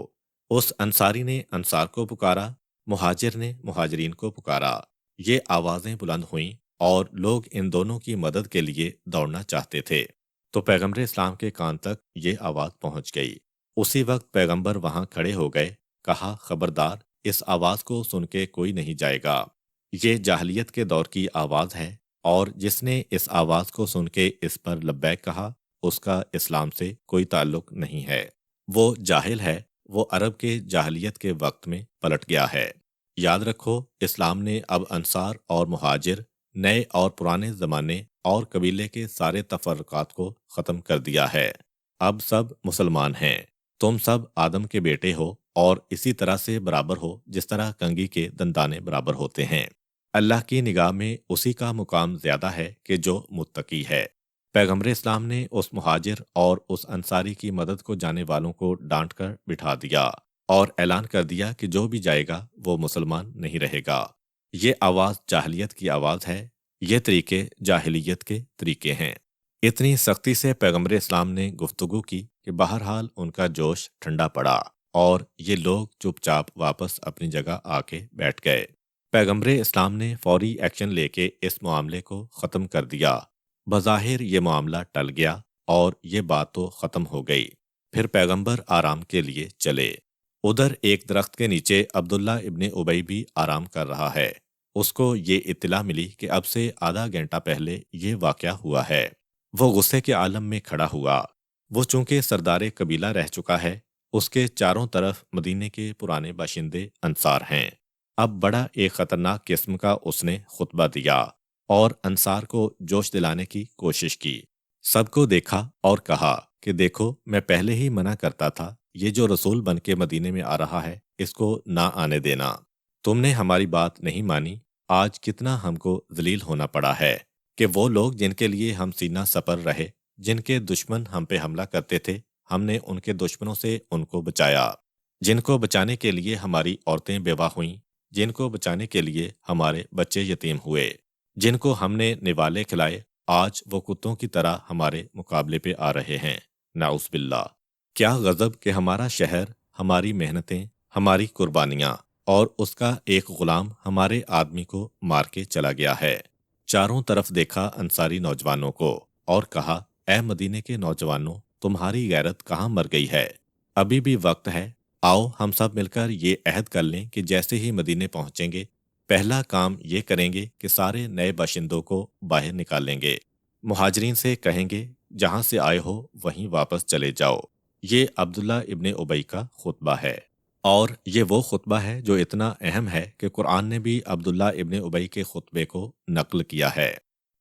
اس انصاری نے انصار کو پکارا، مہاجر نے مہاجرین کو پکارا۔ یہ آوازیں بلند ہوئیں اور لوگ ان دونوں کی مدد کے لیے دوڑنا چاہتے تھے، تو پیغمبر اسلام کے کان تک یہ آواز پہنچ گئی۔ اسی وقت پیغمبر وہاں کھڑے ہو گئے، کہا خبردار، اس آواز کو سن کے کوئی نہیں جائے گا، یہ جاہلیت کے دور کی آواز ہے، اور جس نے اس آواز کو سن کے اس پر لبیک کہا اس کا اسلام سے کوئی تعلق نہیں ہے، وہ جاہل ہے، وہ عرب کے جاہلیت کے وقت میں پلٹ گیا ہے۔ یاد رکھو، اسلام نے اب انصار اور مہاجر، نئے اور پرانے زمانے اور قبیلے کے سارے تفرقات کو ختم کر دیا ہے۔ اب سب مسلمان ہیں، تم سب آدم کے بیٹے ہو اور اسی طرح سے برابر ہو جس طرح کنگھی کے دندانے برابر ہوتے ہیں۔ اللہ کی نگاہ میں اسی کا مقام زیادہ ہے کہ جو متقی ہے۔ پیغمبر اسلام نے اس مہاجر اور اس انصاری کی مدد کو جانے والوں کو ڈانٹ کر بٹھا دیا اور اعلان کر دیا کہ جو بھی جائے گا وہ مسلمان نہیں رہے گا۔ یہ آواز جاہلیت کی آواز ہے، یہ طریقے جاہلیت کے طریقے ہیں۔ اتنی سختی سے پیغمبر اسلام نے گفتگو کی کہ بہرحال ان کا جوش ٹھنڈا پڑا اور یہ لوگ چپ چاپ واپس اپنی جگہ آ کے بیٹھ گئے۔ پیغمبر اسلام نے فوری ایکشن لے کے اس معاملے کو ختم کر دیا۔ بظاہر یہ معاملہ ٹل گیا اور یہ بات تو ختم ہو گئی۔ پھر پیغمبر آرام کے لیے چلے۔ ادھر ایک درخت کے نیچے عبداللہ ابن ابی بھی آرام کر رہا ہے۔ اس کو یہ اطلاع ملی کہ اب سے آدھا گھنٹہ پہلے یہ واقعہ ہوا ہے۔ وہ غصے کے عالم میں کھڑا ہوا۔ وہ چونکہ سردار قبیلہ رہ چکا ہے، اس کے چاروں طرف مدینے کے پرانے باشندے انصار ہیں۔ اب بڑا ایک خطرناک قسم کا اس نے خطبہ دیا اور انصار کو جوش دلانے کی کوشش کی۔ سب کو دیکھا اور کہا کہ دیکھو، میں پہلے ہی منع کرتا تھا، یہ جو رسول بن کے مدینے میں آ رہا ہے اس کو نہ آنے دینا۔ تم نے ہماری بات نہیں مانی، آج کتنا ہم کو ذلیل ہونا پڑا ہے کہ وہ لوگ جن کے لیے ہم سینہ سپر رہے، جن کے دشمن ہم پہ حملہ کرتے تھے، ہم نے ان کے دشمنوں سے ان کو بچایا، جن کو بچانے کے لیے ہماری عورتیں بیوہ ہوئیں، جن کو بچانے کے لیے ہمارے بچے یتیم ہوئے، جن کو ہم نے نوالے کھلائے، آج وہ کتوں کی طرح ہمارے مقابلے پہ آ رہے ہیں۔ نعوذ باللہ۔ کیا غضب کہ ہمارا شہر، ہماری محنتیں، ہماری قربانیاں اور اس کا ایک غلام ہمارے آدمی کو مار کے چلا گیا ہے۔ چاروں طرف دیکھا انصاری نوجوانوں کو اور کہا، اے مدینے کے نوجوانوں، تمہاری غیرت کہاں مر گئی ہے؟ ابھی بھی وقت ہے، آؤ ہم سب مل کر یہ عہد کر لیں کہ جیسے ہی مدینے پہنچیں گے، پہلا کام یہ کریں گے کہ سارے نئے باشندوں کو باہر نکال لیں گے، مہاجرین سے کہیں گے جہاں سے آئے ہو وہیں واپس چلے جاؤ۔ یہ عبداللہ ابن ابی کا خطبہ ہے، اور یہ وہ خطبہ ہے جو اتنا اہم ہے کہ قرآن نے بھی عبداللہ ابن ابی کے خطبے کو نقل کیا ہے۔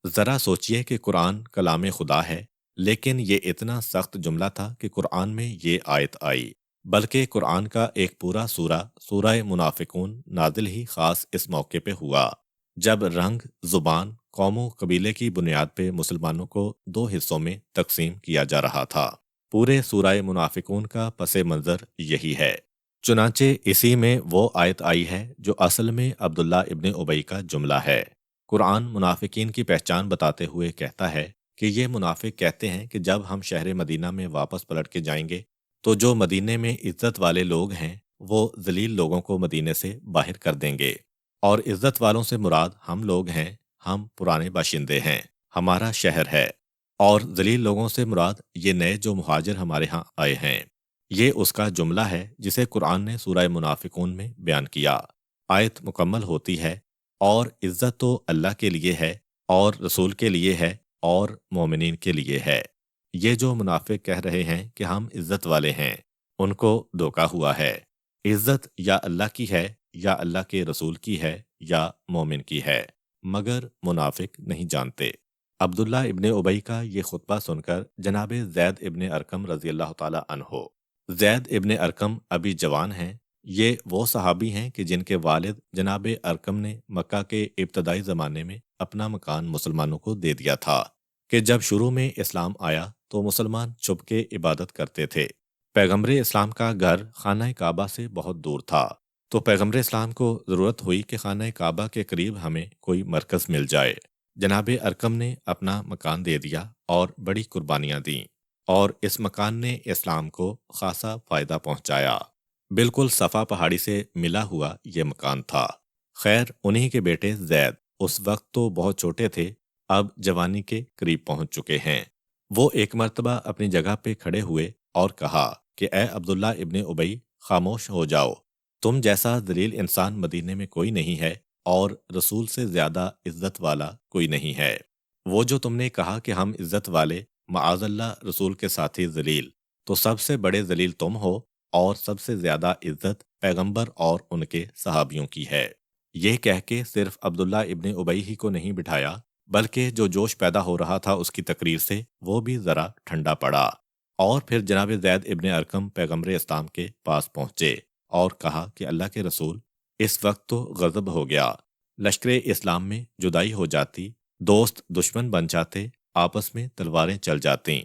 ذرا سوچئے کہ قرآن کلام خدا ہے، لیکن یہ اتنا سخت جملہ تھا کہ قرآن میں یہ آیت آئی، بلکہ قرآن کا ایک پورا سورہ، سورہ منافقون، نازل ہی خاص اس موقع پہ ہوا جب رنگ، زبان، قوم و قبیلے کی بنیاد پہ مسلمانوں کو دو حصوں میں تقسیم کیا جا رہا تھا۔ پورے سورہ منافقون کا پس منظر یہی ہے۔ چنانچہ اسی میں وہ آیت آئی ہے جو اصل میں عبداللہ ابن ابی کا جملہ ہے۔ قرآن منافقین کی پہچان بتاتے ہوئے کہتا ہے کہ یہ منافق کہتے ہیں کہ جب ہم شہر مدینہ میں واپس پلٹ کے جائیں گے تو جو مدینے میں عزت والے لوگ ہیں وہ ذلیل لوگوں کو مدینے سے باہر کر دیں گے، اور عزت والوں سے مراد ہم لوگ ہیں، ہم پرانے باشندے ہیں، ہمارا شہر ہے، اور ذلیل لوگوں سے مراد یہ نئے جو مہاجر ہمارے ہاں آئے ہیں۔ یہ اس کا جملہ ہے جسے قرآن نے سورہ منافقون میں بیان کیا۔ آیت مکمل ہوتی ہے، اور عزت تو اللہ کے لیے ہے اور رسول کے لیے ہے اور مومنین کے لیے ہے۔ یہ جو منافق کہہ رہے ہیں کہ ہم عزت والے ہیں، ان کو دھوکا ہوا ہے۔ عزت یا اللہ کی ہے، یا اللہ کے رسول کی ہے، یا مومن کی ہے، مگر منافق نہیں جانتے۔ عبداللہ ابن ابی کا یہ خطبہ سن کر جناب زید ابن ارقم رضی اللہ تعالی عنہ، زید ابن ارقم ابھی جوان ہیں، یہ وہ صحابی ہیں کہ جن کے والد جناب ارقم نے مکہ کے ابتدائی زمانے میں اپنا مکان مسلمانوں کو دے دیا تھا کہ جب شروع میں اسلام آیا تو مسلمان چھپ کے عبادت کرتے تھے۔ پیغمبر اسلام کا گھر خانہ کعبہ سے بہت دور تھا، تو پیغمبر اسلام کو ضرورت ہوئی کہ خانہ کعبہ کے قریب ہمیں کوئی مرکز مل جائے۔ جناب ارقم نے اپنا مکان دے دیا اور بڑی قربانیاں دیں، اور اس مکان نے اسلام کو خاصا فائدہ پہنچایا۔ بالکل صفا پہاڑی سے ملا ہوا یہ مکان تھا۔ خیر، انہی کے بیٹے زید اس وقت تو بہت چھوٹے تھے، اب جوانی کے قریب پہنچ چکے ہیں۔ وہ ایک مرتبہ اپنی جگہ پہ کھڑے ہوئے اور کہا کہ اے عبداللہ ابن ابی، خاموش ہو جاؤ، تم جیسا ذلیل انسان مدینے میں کوئی نہیں ہے، اور رسول سے زیادہ عزت والا کوئی نہیں ہے۔ وہ جو تم نے کہا کہ ہم عزت والے، معاذ اللہ رسول کے ساتھی ذلیل، تو سب سے بڑے ذلیل تم ہو، اور سب سے زیادہ عزت پیغمبر اور ان کے صحابیوں کی ہے۔ یہ کہہ کے صرف عبداللہ ابن ابی ہی کو نہیں بٹھایا، بلکہ جو جوش پیدا ہو رہا تھا اس کی تقریر سے وہ بھی ذرا ٹھنڈا پڑا، اور پھر جناب زید ابن ارقم پیغمبر اسلام کے پاس پہنچے اور کہا کہ اللہ کے رسول، اس وقت تو غضب ہو گیا، لشکر اسلام میں جدائی ہو جاتی، دوست دشمن بن جاتے، آپس میں تلواریں چل جاتیں۔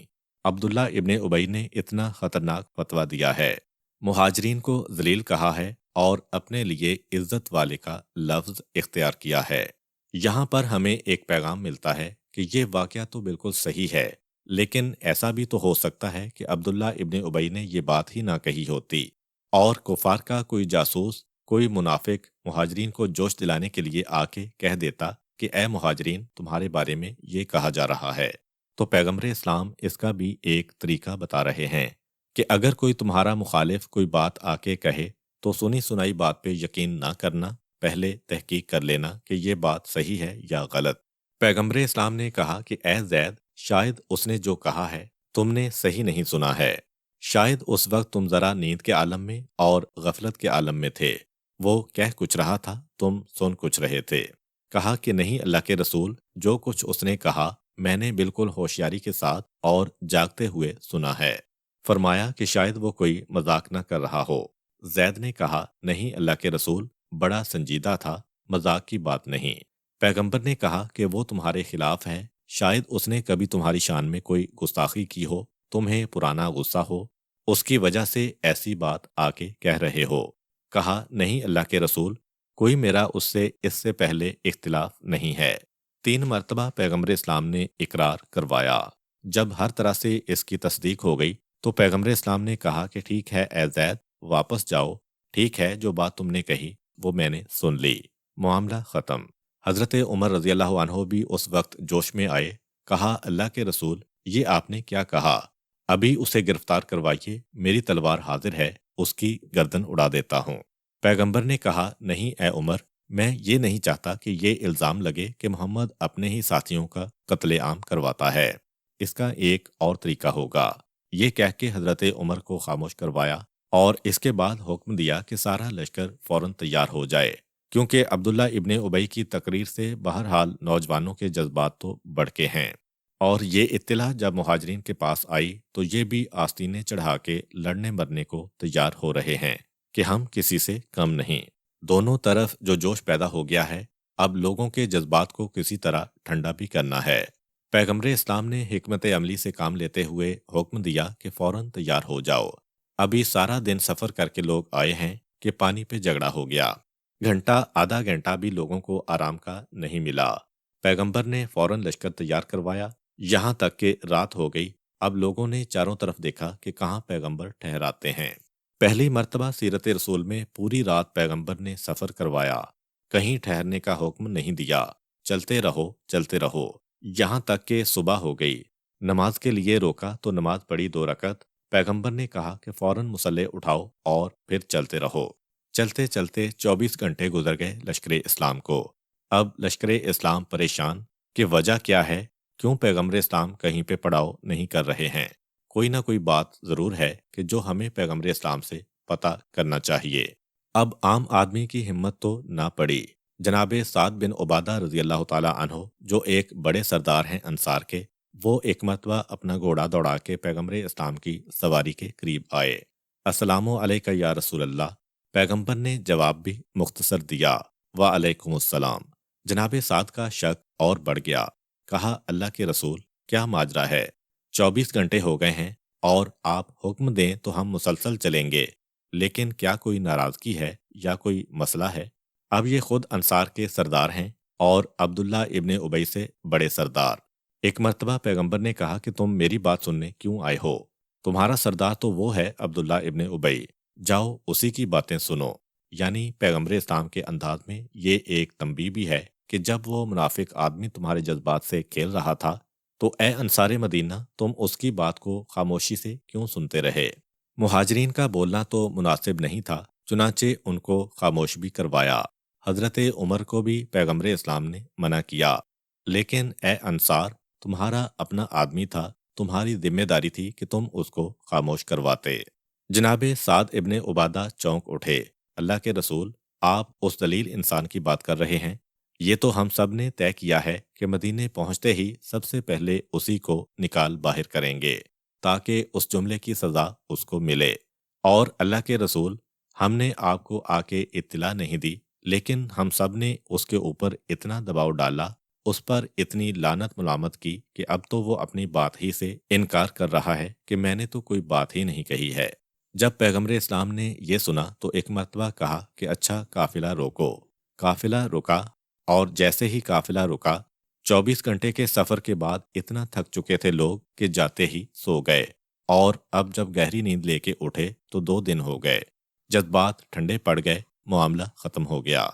عبداللہ ابن ابی نے اتنا خطرناک فتویٰ دیا ہے، مہاجرین کو ذلیل کہا ہے، اور اپنے لیے عزت والے کا لفظ اختیار کیا ہے۔ یہاں پر ہمیں ایک پیغام ملتا ہے کہ یہ واقعہ تو بالکل صحیح ہے، لیکن ایسا بھی تو ہو سکتا ہے کہ عبداللہ ابن ابی نے یہ بات ہی نہ کہی ہوتی، اور کفار کا کوئی جاسوس، کوئی منافق مہاجرین کو جوش دلانے کے لیے آ کے کہہ دیتا کہ اے مہاجرین، تمہارے بارے میں یہ کہا جا رہا ہے۔ تو پیغمبر اسلام اس کا بھی ایک طریقہ بتا رہے ہیں کہ اگر کوئی تمہارا مخالف کوئی بات آ کے کہے تو سنی سنائی بات پہ یقین نہ کرنا، پہلے تحقیق کر لینا کہ یہ بات صحیح ہے یا غلط۔ پیغمبر اسلام نے کہا کہ اے زید، شاید اس نے جو کہا ہے تم نے صحیح نہیں سنا ہے، شاید اس وقت تم ذرا نیند کے عالم میں اور غفلت کے عالم میں تھے، وہ کہہ کچھ رہا تھا، تم سن کچھ رہے تھے۔ کہا کہ نہیں اللہ کے رسول، جو کچھ اس نے کہا میں نے بالکل ہوشیاری کے ساتھ اور جاگتے ہوئے سنا ہے۔ فرمایا کہ شاید وہ کوئی مذاق نہ کر رہا ہو۔ زید نے کہا نہیں اللہ کے رسول، بڑا سنجیدہ تھا، مذاق کی بات نہیں۔ پیغمبر نے کہا کہ وہ تمہارے خلاف ہے، شاید اس نے کبھی تمہاری شان میں کوئی گستاخی کی ہو، تمہیں پرانا غصہ ہو، اس کی وجہ سے ایسی بات آ کے کہہ رہے ہو۔ کہا نہیں اللہ کے رسول، کوئی میرا اس سے پہلے اختلاف نہیں ہے۔ 3 مرتبہ پیغمبر اسلام نے اقرار کروایا۔ جب ہر طرح سے اس کی تصدیق ہو گئی تو پیغمبر اسلام نے کہا کہ ٹھیک ہے اے زید، واپس جاؤ، ٹھیک ہے جو بات تم نے کہی وہ میں نے سن لی، معاملہ ختم۔ حضرت عمر رضی اللہ عنہ بھی اس وقت جوش میں آئے، کہا اللہ کے رسول، یہ آپ نے کیا کہا؟ ابھی اسے گرفتار کروائیے، میری تلوار حاضر ہے، اس کی گردن اڑا دیتا ہوں۔ پیغمبر نے کہا نہیں اے عمر، میں یہ نہیں چاہتا کہ یہ الزام لگے کہ محمد اپنے ہی ساتھیوں کا قتل عام کرواتا ہے، اس کا ایک اور طریقہ ہوگا۔ یہ کہہ کے حضرت عمر کو خاموش کروایا، اور اس کے بعد حکم دیا کہ سارا لشکر فوراً تیار ہو جائے، کیونکہ عبداللہ ابن ابی کی تقریر سے بہرحال نوجوانوں کے جذبات تو بڑھ کے ہیں، اور یہ اطلاع جب مہاجرین کے پاس آئی تو یہ بھی آستینیں چڑھا کے لڑنے مرنے کو تیار ہو رہے ہیں کہ ہم کسی سے کم نہیں۔ دونوں طرف جو جوش پیدا ہو گیا ہے، اب لوگوں کے جذبات کو کسی طرح ٹھنڈا بھی کرنا ہے۔ پیغمبر اسلام نے حکمت عملی سے کام لیتے ہوئے حکم دیا کہ فوراً تیار ہو جاؤ، ابھی سارا دن سفر کر کے لوگ آئے ہیں کہ پانی پہ جھگڑا ہو گیا، گھنٹہ آدھا گھنٹہ بھی لوگوں کو آرام کا نہیں ملا۔ پیغمبر نے فوراً لشکر تیار کروایا، یہاں تک کہ رات ہو گئی۔ اب لوگوں نے چاروں طرف دیکھا کہ کہاں پیغمبر ٹھہراتے ہیں۔ پہلی مرتبہ سیرت رسول میں پوری رات پیغمبر نے سفر کروایا، کہیں ٹھہرنے کا حکم نہیں دیا، چلتے رہو، یہاں تک کہ صبح ہو گئی۔ نماز کے لیے روکا تو نماز پڑھی 2 رکعت۔ پیغمبر نے کہا کہ فوراً مصلے اٹھاؤ اور پھر چلتے رہو۔ چلتے چلتے 24 گھنٹے گزر گئے لشکر اسلام کو۔ اب لشکر اسلام پریشان کہ وجہ کیا ہے، کیوں پیغمبر اسلام کہیں پہ پڑاؤ نہیں کر رہے ہیں؟ کوئی نہ کوئی بات ضرور ہے کہ جو ہمیں پیغمبر اسلام سے پتہ کرنا چاہیے۔ اب عام آدمی کی ہمت تو نہ پڑی۔ جناب سعد بن عبادہ رضی اللہ تعالیٰ عنہ، جو ایک بڑے سردار ہیں انصار کے، وہ ایک مرتبہ اپنا گھوڑا دوڑا کے پیغمبر اسلام کی سواری کے قریب آئے۔ السلام علیکہ یا رسول اللہ۔ پیغمبر نے جواب بھی مختصر دیا، وعلیکم السلام۔ جناب سعد کا شک اور بڑھ گیا، کہا اللہ کے رسول، کیا ماجرا ہے؟ 24 گھنٹے ہو گئے ہیں اور آپ حکم دیں تو ہم مسلسل چلیں گے، لیکن کیا کوئی ناراضگی ہے یا کوئی مسئلہ ہے؟ اب یہ خود انصار کے سردار ہیں اور عبداللہ ابن ابی سے بڑے سردار۔ ایک مرتبہ پیغمبر نے کہا کہ تم میری بات سننے کیوں آئے ہو؟ تمہارا سردار تو وہ ہے عبداللہ ابن ابی، جاؤ اسی کی باتیں سنو۔ یعنی پیغمبر اسلام کے انداز میں یہ ایک تنبیہ بھی ہے کہ جب وہ منافق آدمی تمہارے جذبات سے کھیل رہا تھا تو اے انصار مدینہ، تم اس کی بات کو خاموشی سے کیوں سنتے رہے؟ مہاجرین کا بولنا تو مناسب نہیں تھا، چنانچہ ان کو خاموش بھی کروایا۔ حضرت عمر کو بھی پیغمبر اسلام نے منع کیا، لیکن اے انصار، تمہارا اپنا آدمی تھا، تمہاری ذمہ داری تھی کہ تم اس کو خاموش کرواتے۔ جناب سعد ابن عبادہ چونک اٹھے۔ اللہ کے رسول، آپ اس دلیل انسان کی بات کر رہے ہیں؟ یہ تو ہم سب نے طے کیا ہے کہ مدینے پہنچتے ہی سب سے پہلے اسی کو نکال باہر کریں گے، تاکہ اس جملے کی سزا اس کو ملے۔ اور اللہ کے رسول، ہم نے آپ کو آ کے اطلاع نہیں دی، لیکن ہم سب نے اس کے اوپر اتنا دباؤ ڈالا، اس پر اتنی لعنت ملامت کی کہ اب تو وہ اپنی بات ہی سے انکار کر رہا ہے کہ میں نے تو کوئی بات ہی نہیں کہی ہے۔ جب پیغمبر اسلام نے یہ سنا تو ایک مرتبہ کہا کہ اچھا قافلہ روکو۔ قافلہ رکا، اور جیسے ہی قافلہ رکا، 24 گھنٹے کے سفر کے بعد اتنا تھک چکے تھے لوگ کہ جاتے ہی سو گئے، اور اب جب گہری نیند لے کے اٹھے تو 2 دن ہو گئے۔ جذبات ٹھنڈے پڑ گئے، معاملہ ختم ہو گیا۔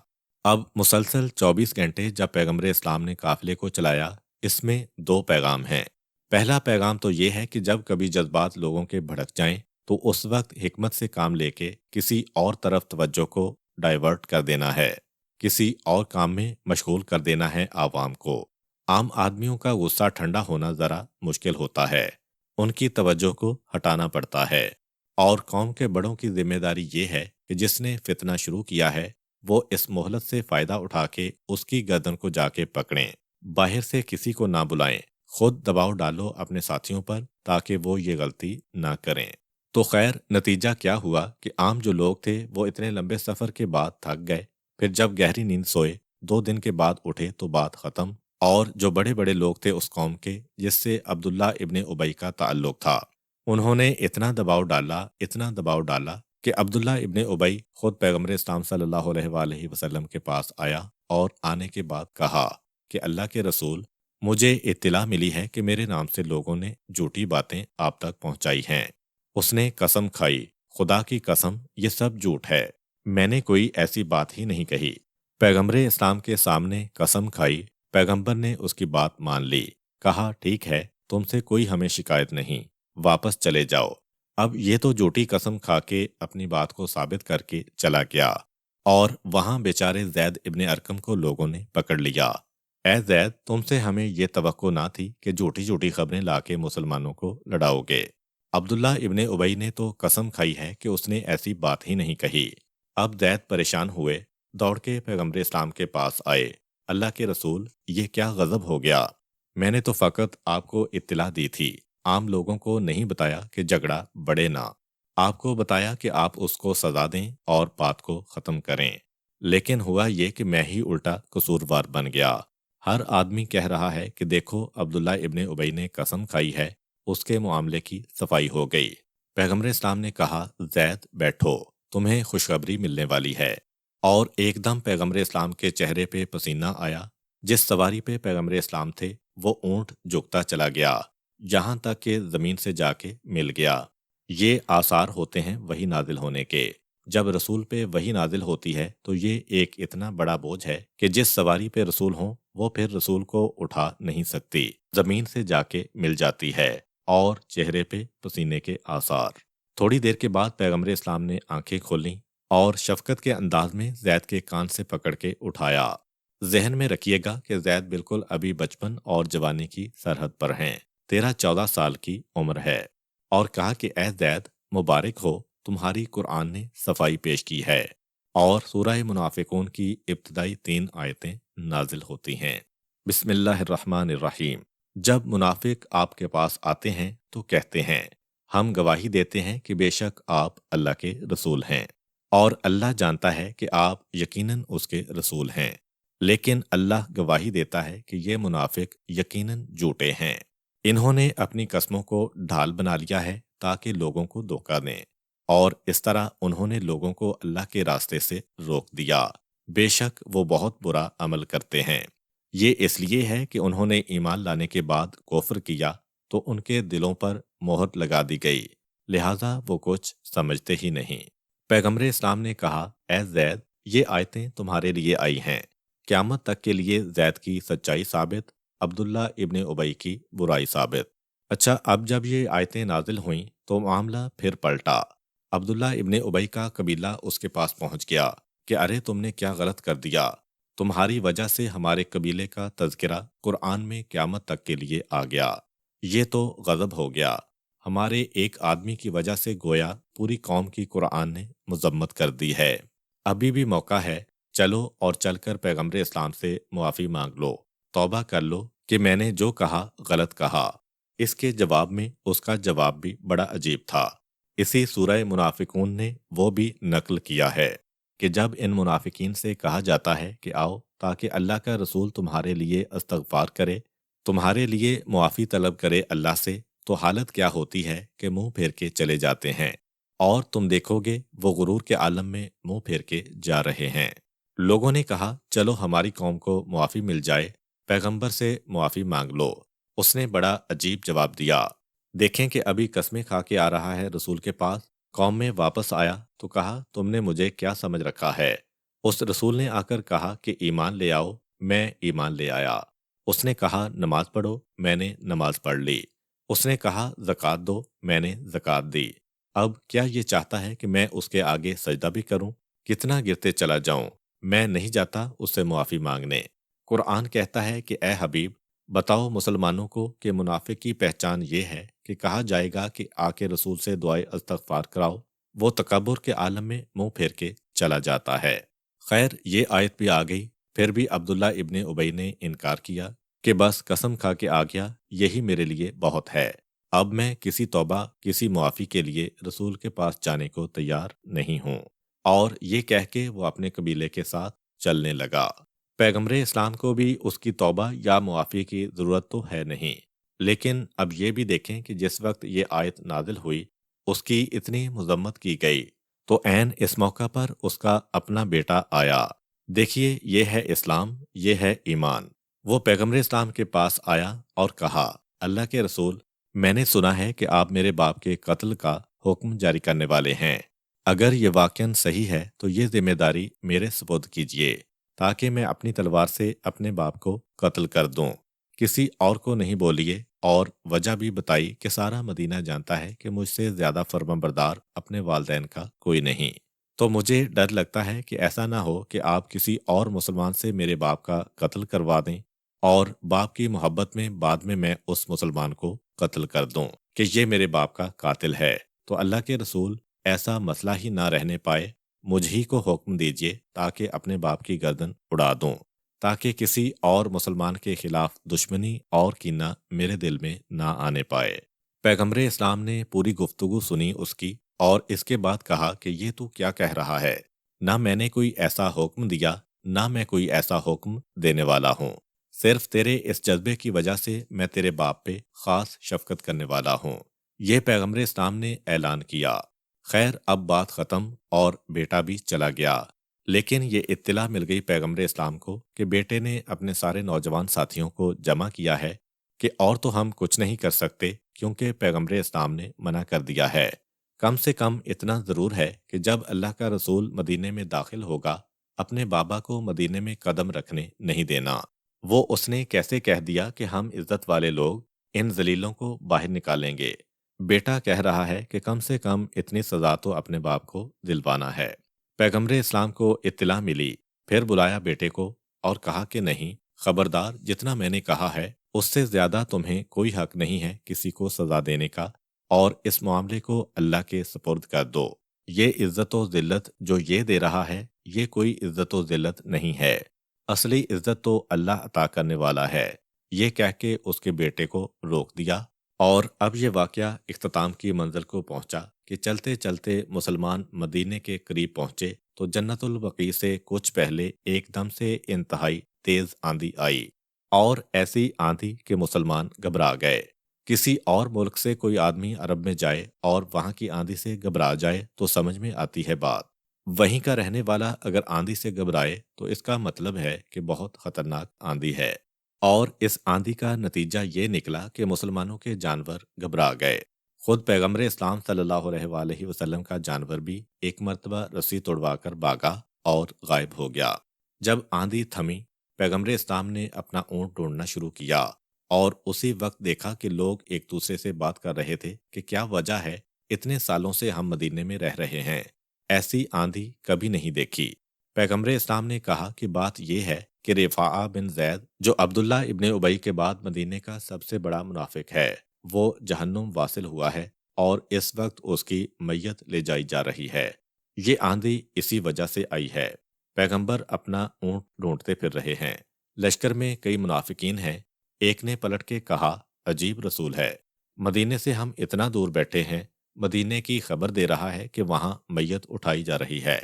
اب مسلسل 24 گھنٹے جب پیغمبر اسلام نے قافلے کو چلایا، اس میں 2 پیغام ہیں۔ پہلا پیغام تو یہ ہے کہ جب کبھی جذبات لوگوں کے بھڑک جائیں تو اس وقت حکمت سے کام لے کے کسی اور طرف توجہ کو ڈائیورٹ کر دینا ہے، کسی اور کام میں مشغول کر دینا ہے عوام کو۔ عام آدمیوں کا غصہ ٹھنڈا ہونا ذرا مشکل ہوتا ہے، ان کی توجہ کو ہٹانا پڑتا ہے، اور قوم کے بڑوں کی ذمہ داری یہ ہے کہ جس نے فتنہ شروع کیا ہے وہ اس مہلت سے فائدہ اٹھا کے اس کی گردن کو جا کے پکڑیں، باہر سے کسی کو نہ بلائیں، خود دباؤ ڈالو اپنے ساتھیوں پر تاکہ وہ یہ غلطی نہ کریں۔ تو خیر، نتیجہ کیا ہوا کہ عام جو لوگ تھے وہ اتنے لمبے سفر کے بعد تھک گئے، پھر جب گہری نیند سوئے، 2 دن کے بعد اٹھے تو بات ختم۔ اور جو بڑے بڑے لوگ تھے اس قوم کے جس سے عبداللہ ابن ابی کا تعلق تھا، انہوں نے اتنا دباؤ ڈالا، اتنا دباؤ ڈالا کہ عبداللہ ابن ابی خود پیغمبر اسلام صلی اللہ علیہ وآلہ وسلم کے پاس آیا، اور آنے کے بعد کہا کہ اللہ کے رسول، مجھے اطلاع ملی ہے کہ میرے نام سے لوگوں نے جھوٹی باتیں آپ تک پہنچائی ہیں۔ اس نے قسم کھائی، خدا کی قسم یہ سب جھوٹ ہے، میں نے کوئی ایسی بات ہی نہیں کہی۔ پیغمبر اسلام کے سامنے قسم کھائی، پیغمبر نے اس کی بات مان لی، کہا ٹھیک ہے، تم سے کوئی ہمیں شکایت نہیں، واپس چلے جاؤ۔ اب یہ تو جھوٹی قسم کھا کے اپنی بات کو ثابت کر کے چلا گیا، اور وہاں بیچارے زید ابن ارقم کو لوگوں نے پکڑ لیا۔ اے زید، تم سے ہمیں یہ توقع نہ تھی کہ جھوٹی جھوٹی خبریں لا کے مسلمانوں کو لڑاؤ گے۔ عبداللہ ابن ابی نے تو قسم کھائی ہے کہ اس نے ایسی بات ہی نہیں کہی۔ اب زید پریشان ہوئے، دوڑ کے پیغمبر اسلام کے پاس آئے۔ اللہ کے رسول، یہ کیا غضب ہو گیا؟ میں نے تو فقط آپ کو اطلاع دی تھی، عام لوگوں کو نہیں بتایا کہ جھگڑا بڑھے نہ، آپ کو بتایا کہ آپ اس کو سزا دیں اور بات کو ختم کریں، لیکن ہوا یہ کہ میں ہی الٹا قصوروار بن گیا۔ ہر آدمی کہہ رہا ہے کہ دیکھو عبداللہ ابن ابی نے قسم کھائی ہے، اس کے معاملے کی صفائی ہو گئی۔ پیغمبر اسلام نے کہا، زید بیٹھو، تمہیں خوشخبری ملنے والی ہے۔ اور ایک دم پیغمبر اسلام کے چہرے پہ پسینہ آیا۔ جس سواری پہ پیغمبر اسلام تھے وہ اونٹ جھکتا چلا گیا، یہاں تک کہ زمین سے جا کے مل گیا۔ یہ آثار ہوتے ہیں وحی نازل ہونے کے۔ جب رسول پہ وحی نازل ہوتی ہے تو یہ ایک اتنا بڑا بوجھ ہے کہ جس سواری پہ رسول ہوں وہ پھر رسول کو اٹھا نہیں سکتی، زمین سے جا کے مل جاتی ہے، اور چہرے پہ پسینے کے آثار۔ تھوڑی دیر کے بعد پیغمبر اسلام نے آنکھیں کھولیں اور شفقت کے انداز میں زید کے کان سے پکڑ کے اٹھایا۔ ذہن میں رکھیے گا کہ زید بالکل ابھی بچپن اور جوانی کی سرحد پر ہیں، 13-14 سال کی عمر ہے، اور کہا کہ اے زید، مبارک ہو، تمہاری قرآن نے صفائی پیش کی ہے۔ اور سورہ منافقون کی ابتدائی 3 آیتیں نازل ہوتی ہیں۔ بسم اللہ الرحمن الرحیم۔ جب منافق آپ کے پاس آتے ہیں تو کہتے ہیں، ہم گواہی دیتے ہیں کہ بے شک آپ اللہ کے رسول ہیں، اور اللہ جانتا ہے کہ آپ یقیناً اس کے رسول ہیں، لیکن اللہ گواہی دیتا ہے کہ یہ منافق یقیناً جھوٹے ہیں۔ انہوں نے اپنی قسموں کو ڈھال بنا لیا ہے تاکہ لوگوں کو دھوکہ دیں، اور اس طرح انہوں نے لوگوں کو اللہ کے راستے سے روک دیا۔ بے شک وہ بہت برا عمل کرتے ہیں۔ یہ اس لیے ہے کہ انہوں نے ایمان لانے کے بعد کفر کیا تو ان کے دلوں پر مہر لگا دی گئی، لہٰذا وہ کچھ سمجھتے ہی نہیں۔ پیغمبر اسلام نے کہا، اے زید، یہ آیتیں تمہارے لیے آئی ہیں، قیامت تک کے لیے زید کی سچائی ثابت، عبداللہ ابن ابی کی برائی ثابت۔ اچھا، اب جب یہ آیتیں نازل ہوئیں تو معاملہ پھر پلٹا۔ عبداللہ ابن ابی کا قبیلہ اس کے پاس پہنچ گیا کہ ارے تم نے کیا غلط کر دیا، تمہاری وجہ سے ہمارے قبیلے کا تذکرہ قرآن میں قیامت تک کے لیے آ گیا، یہ تو غضب ہو گیا، ہمارے ایک آدمی کی وجہ سے گویا پوری قوم کی قرآن نے مذمت کر دی ہے۔ ابھی بھی موقع ہے، چلو اور چل کر پیغمبر اسلام سے معافی مانگ لو، توبہ کر لو کہ میں نے جو کہا غلط کہا۔ اس کے جواب میں اس کا جواب بھی بڑا عجیب تھا۔ اسی سورہ منافقون نے وہ بھی نقل کیا ہے کہ جب ان منافقین سے کہا جاتا ہے کہ آؤ تاکہ اللہ کا رسول تمہارے لیے استغفار کرے، تمہارے لیے معافی طلب کرے اللہ سے، تو حالت کیا ہوتی ہے کہ منہ پھیر کے چلے جاتے ہیں، اور تم دیکھو گے وہ غرور کے عالم میں منہ پھیر کے جا رہے ہیں۔ لوگوں نے کہا چلو ہماری قوم کو معافی مل جائے، پیغمبر سے معافی مانگ لو۔ اس نے بڑا عجیب جواب دیا، دیکھیں کہ ابھی قسمیں کھا کے آ رہا ہے رسول کے پاس، قوم میں واپس آیا تو کہا تم نے مجھے کیا سمجھ رکھا ہے؟ اس رسول نے آ کر کہا کہ ایمان لے آؤ، میں ایمان لے آیا۔ اس نے کہا نماز پڑھو، میں نے نماز پڑھ لی۔ اس نے کہا زکوٰۃ دو، میں نے زکوٰۃ دی۔ اب کیا یہ چاہتا ہے کہ میں اس کے آگے سجدہ بھی کروں؟ کتنا گرتے چلا جاؤں، میں نہیں جاتا اس سے معافی مانگنے۔ قرآن کہتا ہے کہ اے حبیب بتاؤ مسلمانوں کو کہ منافق کی پہچان یہ ہے کہ کہا جائے گا کہ آ کے رسول سے دعائے استغفار کراؤ، وہ تکبر کے عالم میں منہ پھیر کے چلا جاتا ہے۔ خیر یہ آیت بھی آ گئی، پھر بھی عبداللہ ابن ابی نے انکار کیا کہ بس قسم کھا کے آ گیا، یہی میرے لیے بہت ہے، اب میں کسی توبہ کسی معافی کے لیے رسول کے پاس جانے کو تیار نہیں ہوں، اور یہ کہہ کے وہ اپنے قبیلے کے ساتھ چلنے لگا۔ پیغمبر اسلام کو بھی اس کی توبہ یا معافی کی ضرورت تو ہے نہیں، لیکن اب یہ بھی دیکھیں کہ جس وقت یہ آیت نازل ہوئی اس کی اتنی مذمت کی گئی، تو عین اس موقع پر اس کا اپنا بیٹا آیا۔ دیکھیے یہ ہے اسلام، یہ ہے ایمان۔ وہ پیغمبر اسلام کے پاس آیا اور کہا اللہ کے رسول، میں نے سنا ہے کہ آپ میرے باپ کے قتل کا حکم جاری کرنے والے ہیں، اگر یہ واقعاً صحیح ہے تو یہ ذمہ داری میرے سپرد کیجیے تاکہ میں اپنی تلوار سے اپنے باپ کو قتل کر دوں، کسی اور کو نہیں بولیے، اور وجہ بھی بتائی کہ سارا مدینہ جانتا ہے کہ مجھ سے زیادہ فرمانبردار اپنے والدین کا کوئی نہیں، تو مجھے ڈر لگتا ہے کہ ایسا نہ ہو کہ آپ کسی اور مسلمان سے میرے باپ کا قتل کروا دیں، اور باپ کی محبت میں بعد میں اس مسلمان کو قتل کر دوں کہ یہ میرے باپ کا قاتل ہے، تو اللہ کے رسول ایسا مسئلہ ہی نہ رہنے پائے، مجھ ہی کو حکم دیجیے تاکہ اپنے باپ کی گردن اڑا دوں، تاکہ کسی اور مسلمان کے خلاف دشمنی اور کینہ میرے دل میں نہ آنے پائے۔ پیغمبر اسلام نے پوری گفتگو سنی اس کی، اور اس کے بعد کہا کہ یہ تو کیا کہہ رہا ہے، نہ میں نے کوئی ایسا حکم دیا، نہ میں کوئی ایسا حکم دینے والا ہوں، صرف تیرے اس جذبے کی وجہ سے میں تیرے باپ پہ خاص شفقت کرنے والا ہوں، یہ پیغمبر اسلام نے اعلان کیا۔ خیر اب بات ختم اور بیٹا بھی چلا گیا، لیکن یہ اطلاع مل گئی پیغمبر اسلام کو کہ بیٹے نے اپنے سارے نوجوان ساتھیوں کو جمع کیا ہے کہ اور تو ہم کچھ نہیں کر سکتے کیونکہ پیغمبر اسلام نے منع کر دیا ہے، کم سے کم اتنا ضرور ہے کہ جب اللہ کا رسول مدینے میں داخل ہوگا اپنے بابا کو مدینے میں قدم رکھنے نہیں دینا۔ وہ اس نے کیسے کہہ دیا کہ ہم عزت والے لوگ ان ذلیلوں کو باہر نکالیں گے؟ بیٹا کہہ رہا ہے کہ کم سے کم اتنی سزا تو اپنے باپ کو دلوانا ہے۔ پیغمبر اسلام کو اطلاع ملی، پھر بلایا بیٹے کو اور کہا کہ نہیں، خبردار، جتنا میں نے کہا ہے اس سے زیادہ تمہیں کوئی حق نہیں ہے کسی کو سزا دینے کا، اور اس معاملے کو اللہ کے سپرد کر دو، یہ عزت و ذلت جو یہ دے رہا ہے یہ کوئی عزت و ذلت نہیں ہے، اصلی عزت تو اللہ عطا کرنے والا ہے۔ یہ کہہ کے اس کے بیٹے کو روک دیا، اور اب یہ واقعہ اختتام کی منزل کو پہنچا کہ چلتے چلتے مسلمان مدینے کے قریب پہنچے تو جنت البقیع سے کچھ پہلے ایک دم سے انتہائی تیز آندھی آئی، اور ایسی آندھی کہ مسلمان گھبرا گئے۔ کسی اور ملک سے کوئی آدمی عرب میں جائے اور وہاں کی آندھی سے گھبرا جائے تو سمجھ میں آتی ہے بات، وہیں کا رہنے والا اگر آندھی سے گھبرائے تو اس کا مطلب ہے کہ بہت خطرناک آندھی ہے، اور اس آندھی کا نتیجہ یہ نکلا کہ مسلمانوں کے جانور گھبرا گئے۔ خود پیغمبر اسلام صلی اللہ علیہ وآلہ وسلم کا جانور بھی ایک مرتبہ رسی توڑوا کر بھاگا اور غائب ہو گیا۔ جب آندھی تھمی، پیغمبر اسلام نے اپنا اونٹ ڈھونڈنا شروع کیا، اور اسی وقت دیکھا کہ لوگ ایک دوسرے سے بات کر رہے تھے کہ کیا وجہ ہے اتنے سالوں سے ہم مدینے میں رہ رہے ہیں، ایسی آندھی کبھی نہیں دیکھی۔ پیغمبر اسلام نے کہا کہ بات یہ ہے کہ رفاعہ بن زید، جو عبداللہ ابن ابی کے بعد مدینے کا سب سے بڑا منافق ہے، وہ جہنم واصل ہوا ہے اور اس وقت اس کی میت لے جائی جا رہی ہے۔ یہ آندھی اسی وجہ سے آئی ہے۔ پیغمبر اپنا اونٹ ڈھونڈتے پھر رہے ہیں۔ لشکر میں کئی منافقین ہیں۔ ایک نے پلٹ کے کہا، عجیب رسول ہے، مدینے سے ہم اتنا دور بیٹھے ہیں، مدینے کی خبر دے رہا ہے کہ وہاں میت اٹھائی جا رہی ہے،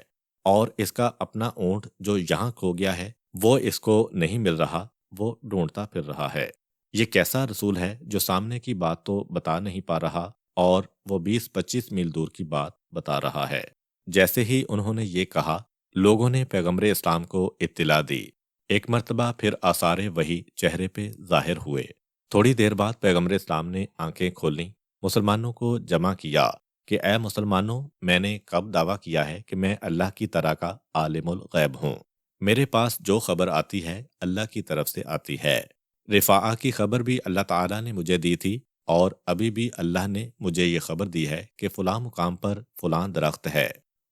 اور اس کا اپنا اونٹ جو یہاں کھو گیا ہے وہ اس کو نہیں مل رہا، وہ ڈھونڈتا پھر رہا ہے۔ یہ کیسا رسول ہے جو سامنے کی بات تو بتا نہیں پا رہا اور وہ 20-25 میل دور کی بات بتا رہا ہے۔ جیسے ہی انہوں نے یہ کہا، لوگوں نے پیغمبر اسلام کو اطلاع دی۔ ایک مرتبہ پھر آثار وحی چہرے پہ ظاہر ہوئے۔ تھوڑی دیر بعد پیغمبر اسلام نے آنکھیں کھولیں، مسلمانوں کو جمع کیا کہ اے مسلمانوں، میں نے کب دعویٰ کیا ہے کہ میں اللہ کی طرح کا عالم الغیب ہوں؟ میرے پاس جو خبر آتی ہے اللہ کی طرف سے آتی ہے۔ رفاعہ کی خبر بھی اللہ تعالیٰ نے مجھے دی تھی، اور ابھی بھی اللہ نے مجھے یہ خبر دی ہے کہ فلاں مقام پر فلاں درخت ہے،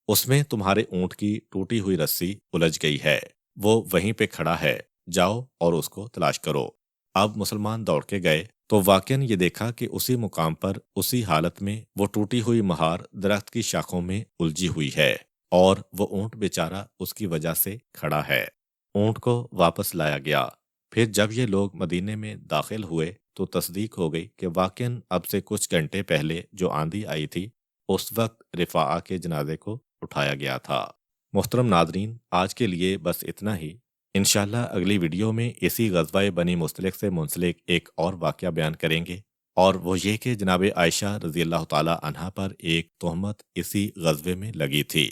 اس میں تمہارے اونٹ کی ٹوٹی ہوئی رسی الجھ گئی ہے، وہ وہیں پہ کھڑا ہے، جاؤ اور اس کو تلاش کرو۔ اب مسلمان دوڑ کے گئے تو واقعاً یہ دیکھا کہ اسی مقام پر اسی حالت میں وہ ٹوٹی ہوئی مہار درخت کی شاخوں میں الجھی ہوئی ہے، اور وہ اونٹ بیچارہ اس کی وجہ سے کھڑا ہے۔ اونٹ کو واپس لایا گیا۔ پھر جب یہ لوگ مدینے میں داخل ہوئے تو تصدیق ہو گئی کہ واقعاً اب سے کچھ گھنٹے پہلے جو آندھی آئی تھی اس وقت رفاعہ کے جنازے کو اٹھایا گیا تھا۔ محترم ناظرین، آج کے لیے بس اتنا ہی۔ انشاءاللہ اگلی ویڈیو میں اسی غزوہ بنی مصطلق سے منسلک ایک اور واقعہ بیان کریں گے، اور وہ یہ کہ جناب عائشہ رضی اللہ تعالی عنہا پر ایک تہمت اسی غزوے میں لگی تھی۔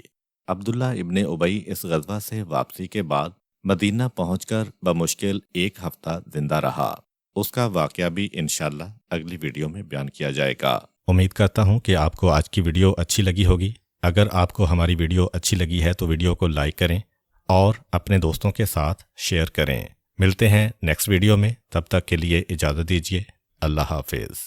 عبداللہ ابن ابی اس غزوہ سے واپسی کے بعد مدینہ پہنچ کر بمشکل 1 ہفتہ زندہ رہا۔ اس کا واقعہ بھی انشاءاللہ اگلی ویڈیو میں بیان کیا جائے گا۔ امید کرتا ہوں کہ آپ کو آج کی ویڈیو اچھی لگی ہوگی۔ اگر آپ کو ہماری ویڈیو اچھی لگی ہے تو ویڈیو کو لائک کریں اور اپنے دوستوں کے ساتھ شیئر کریں۔ ملتے ہیں نیکسٹ ویڈیو میں، تب تک کے لیے اجازت دیجیے۔ اللہ حافظ۔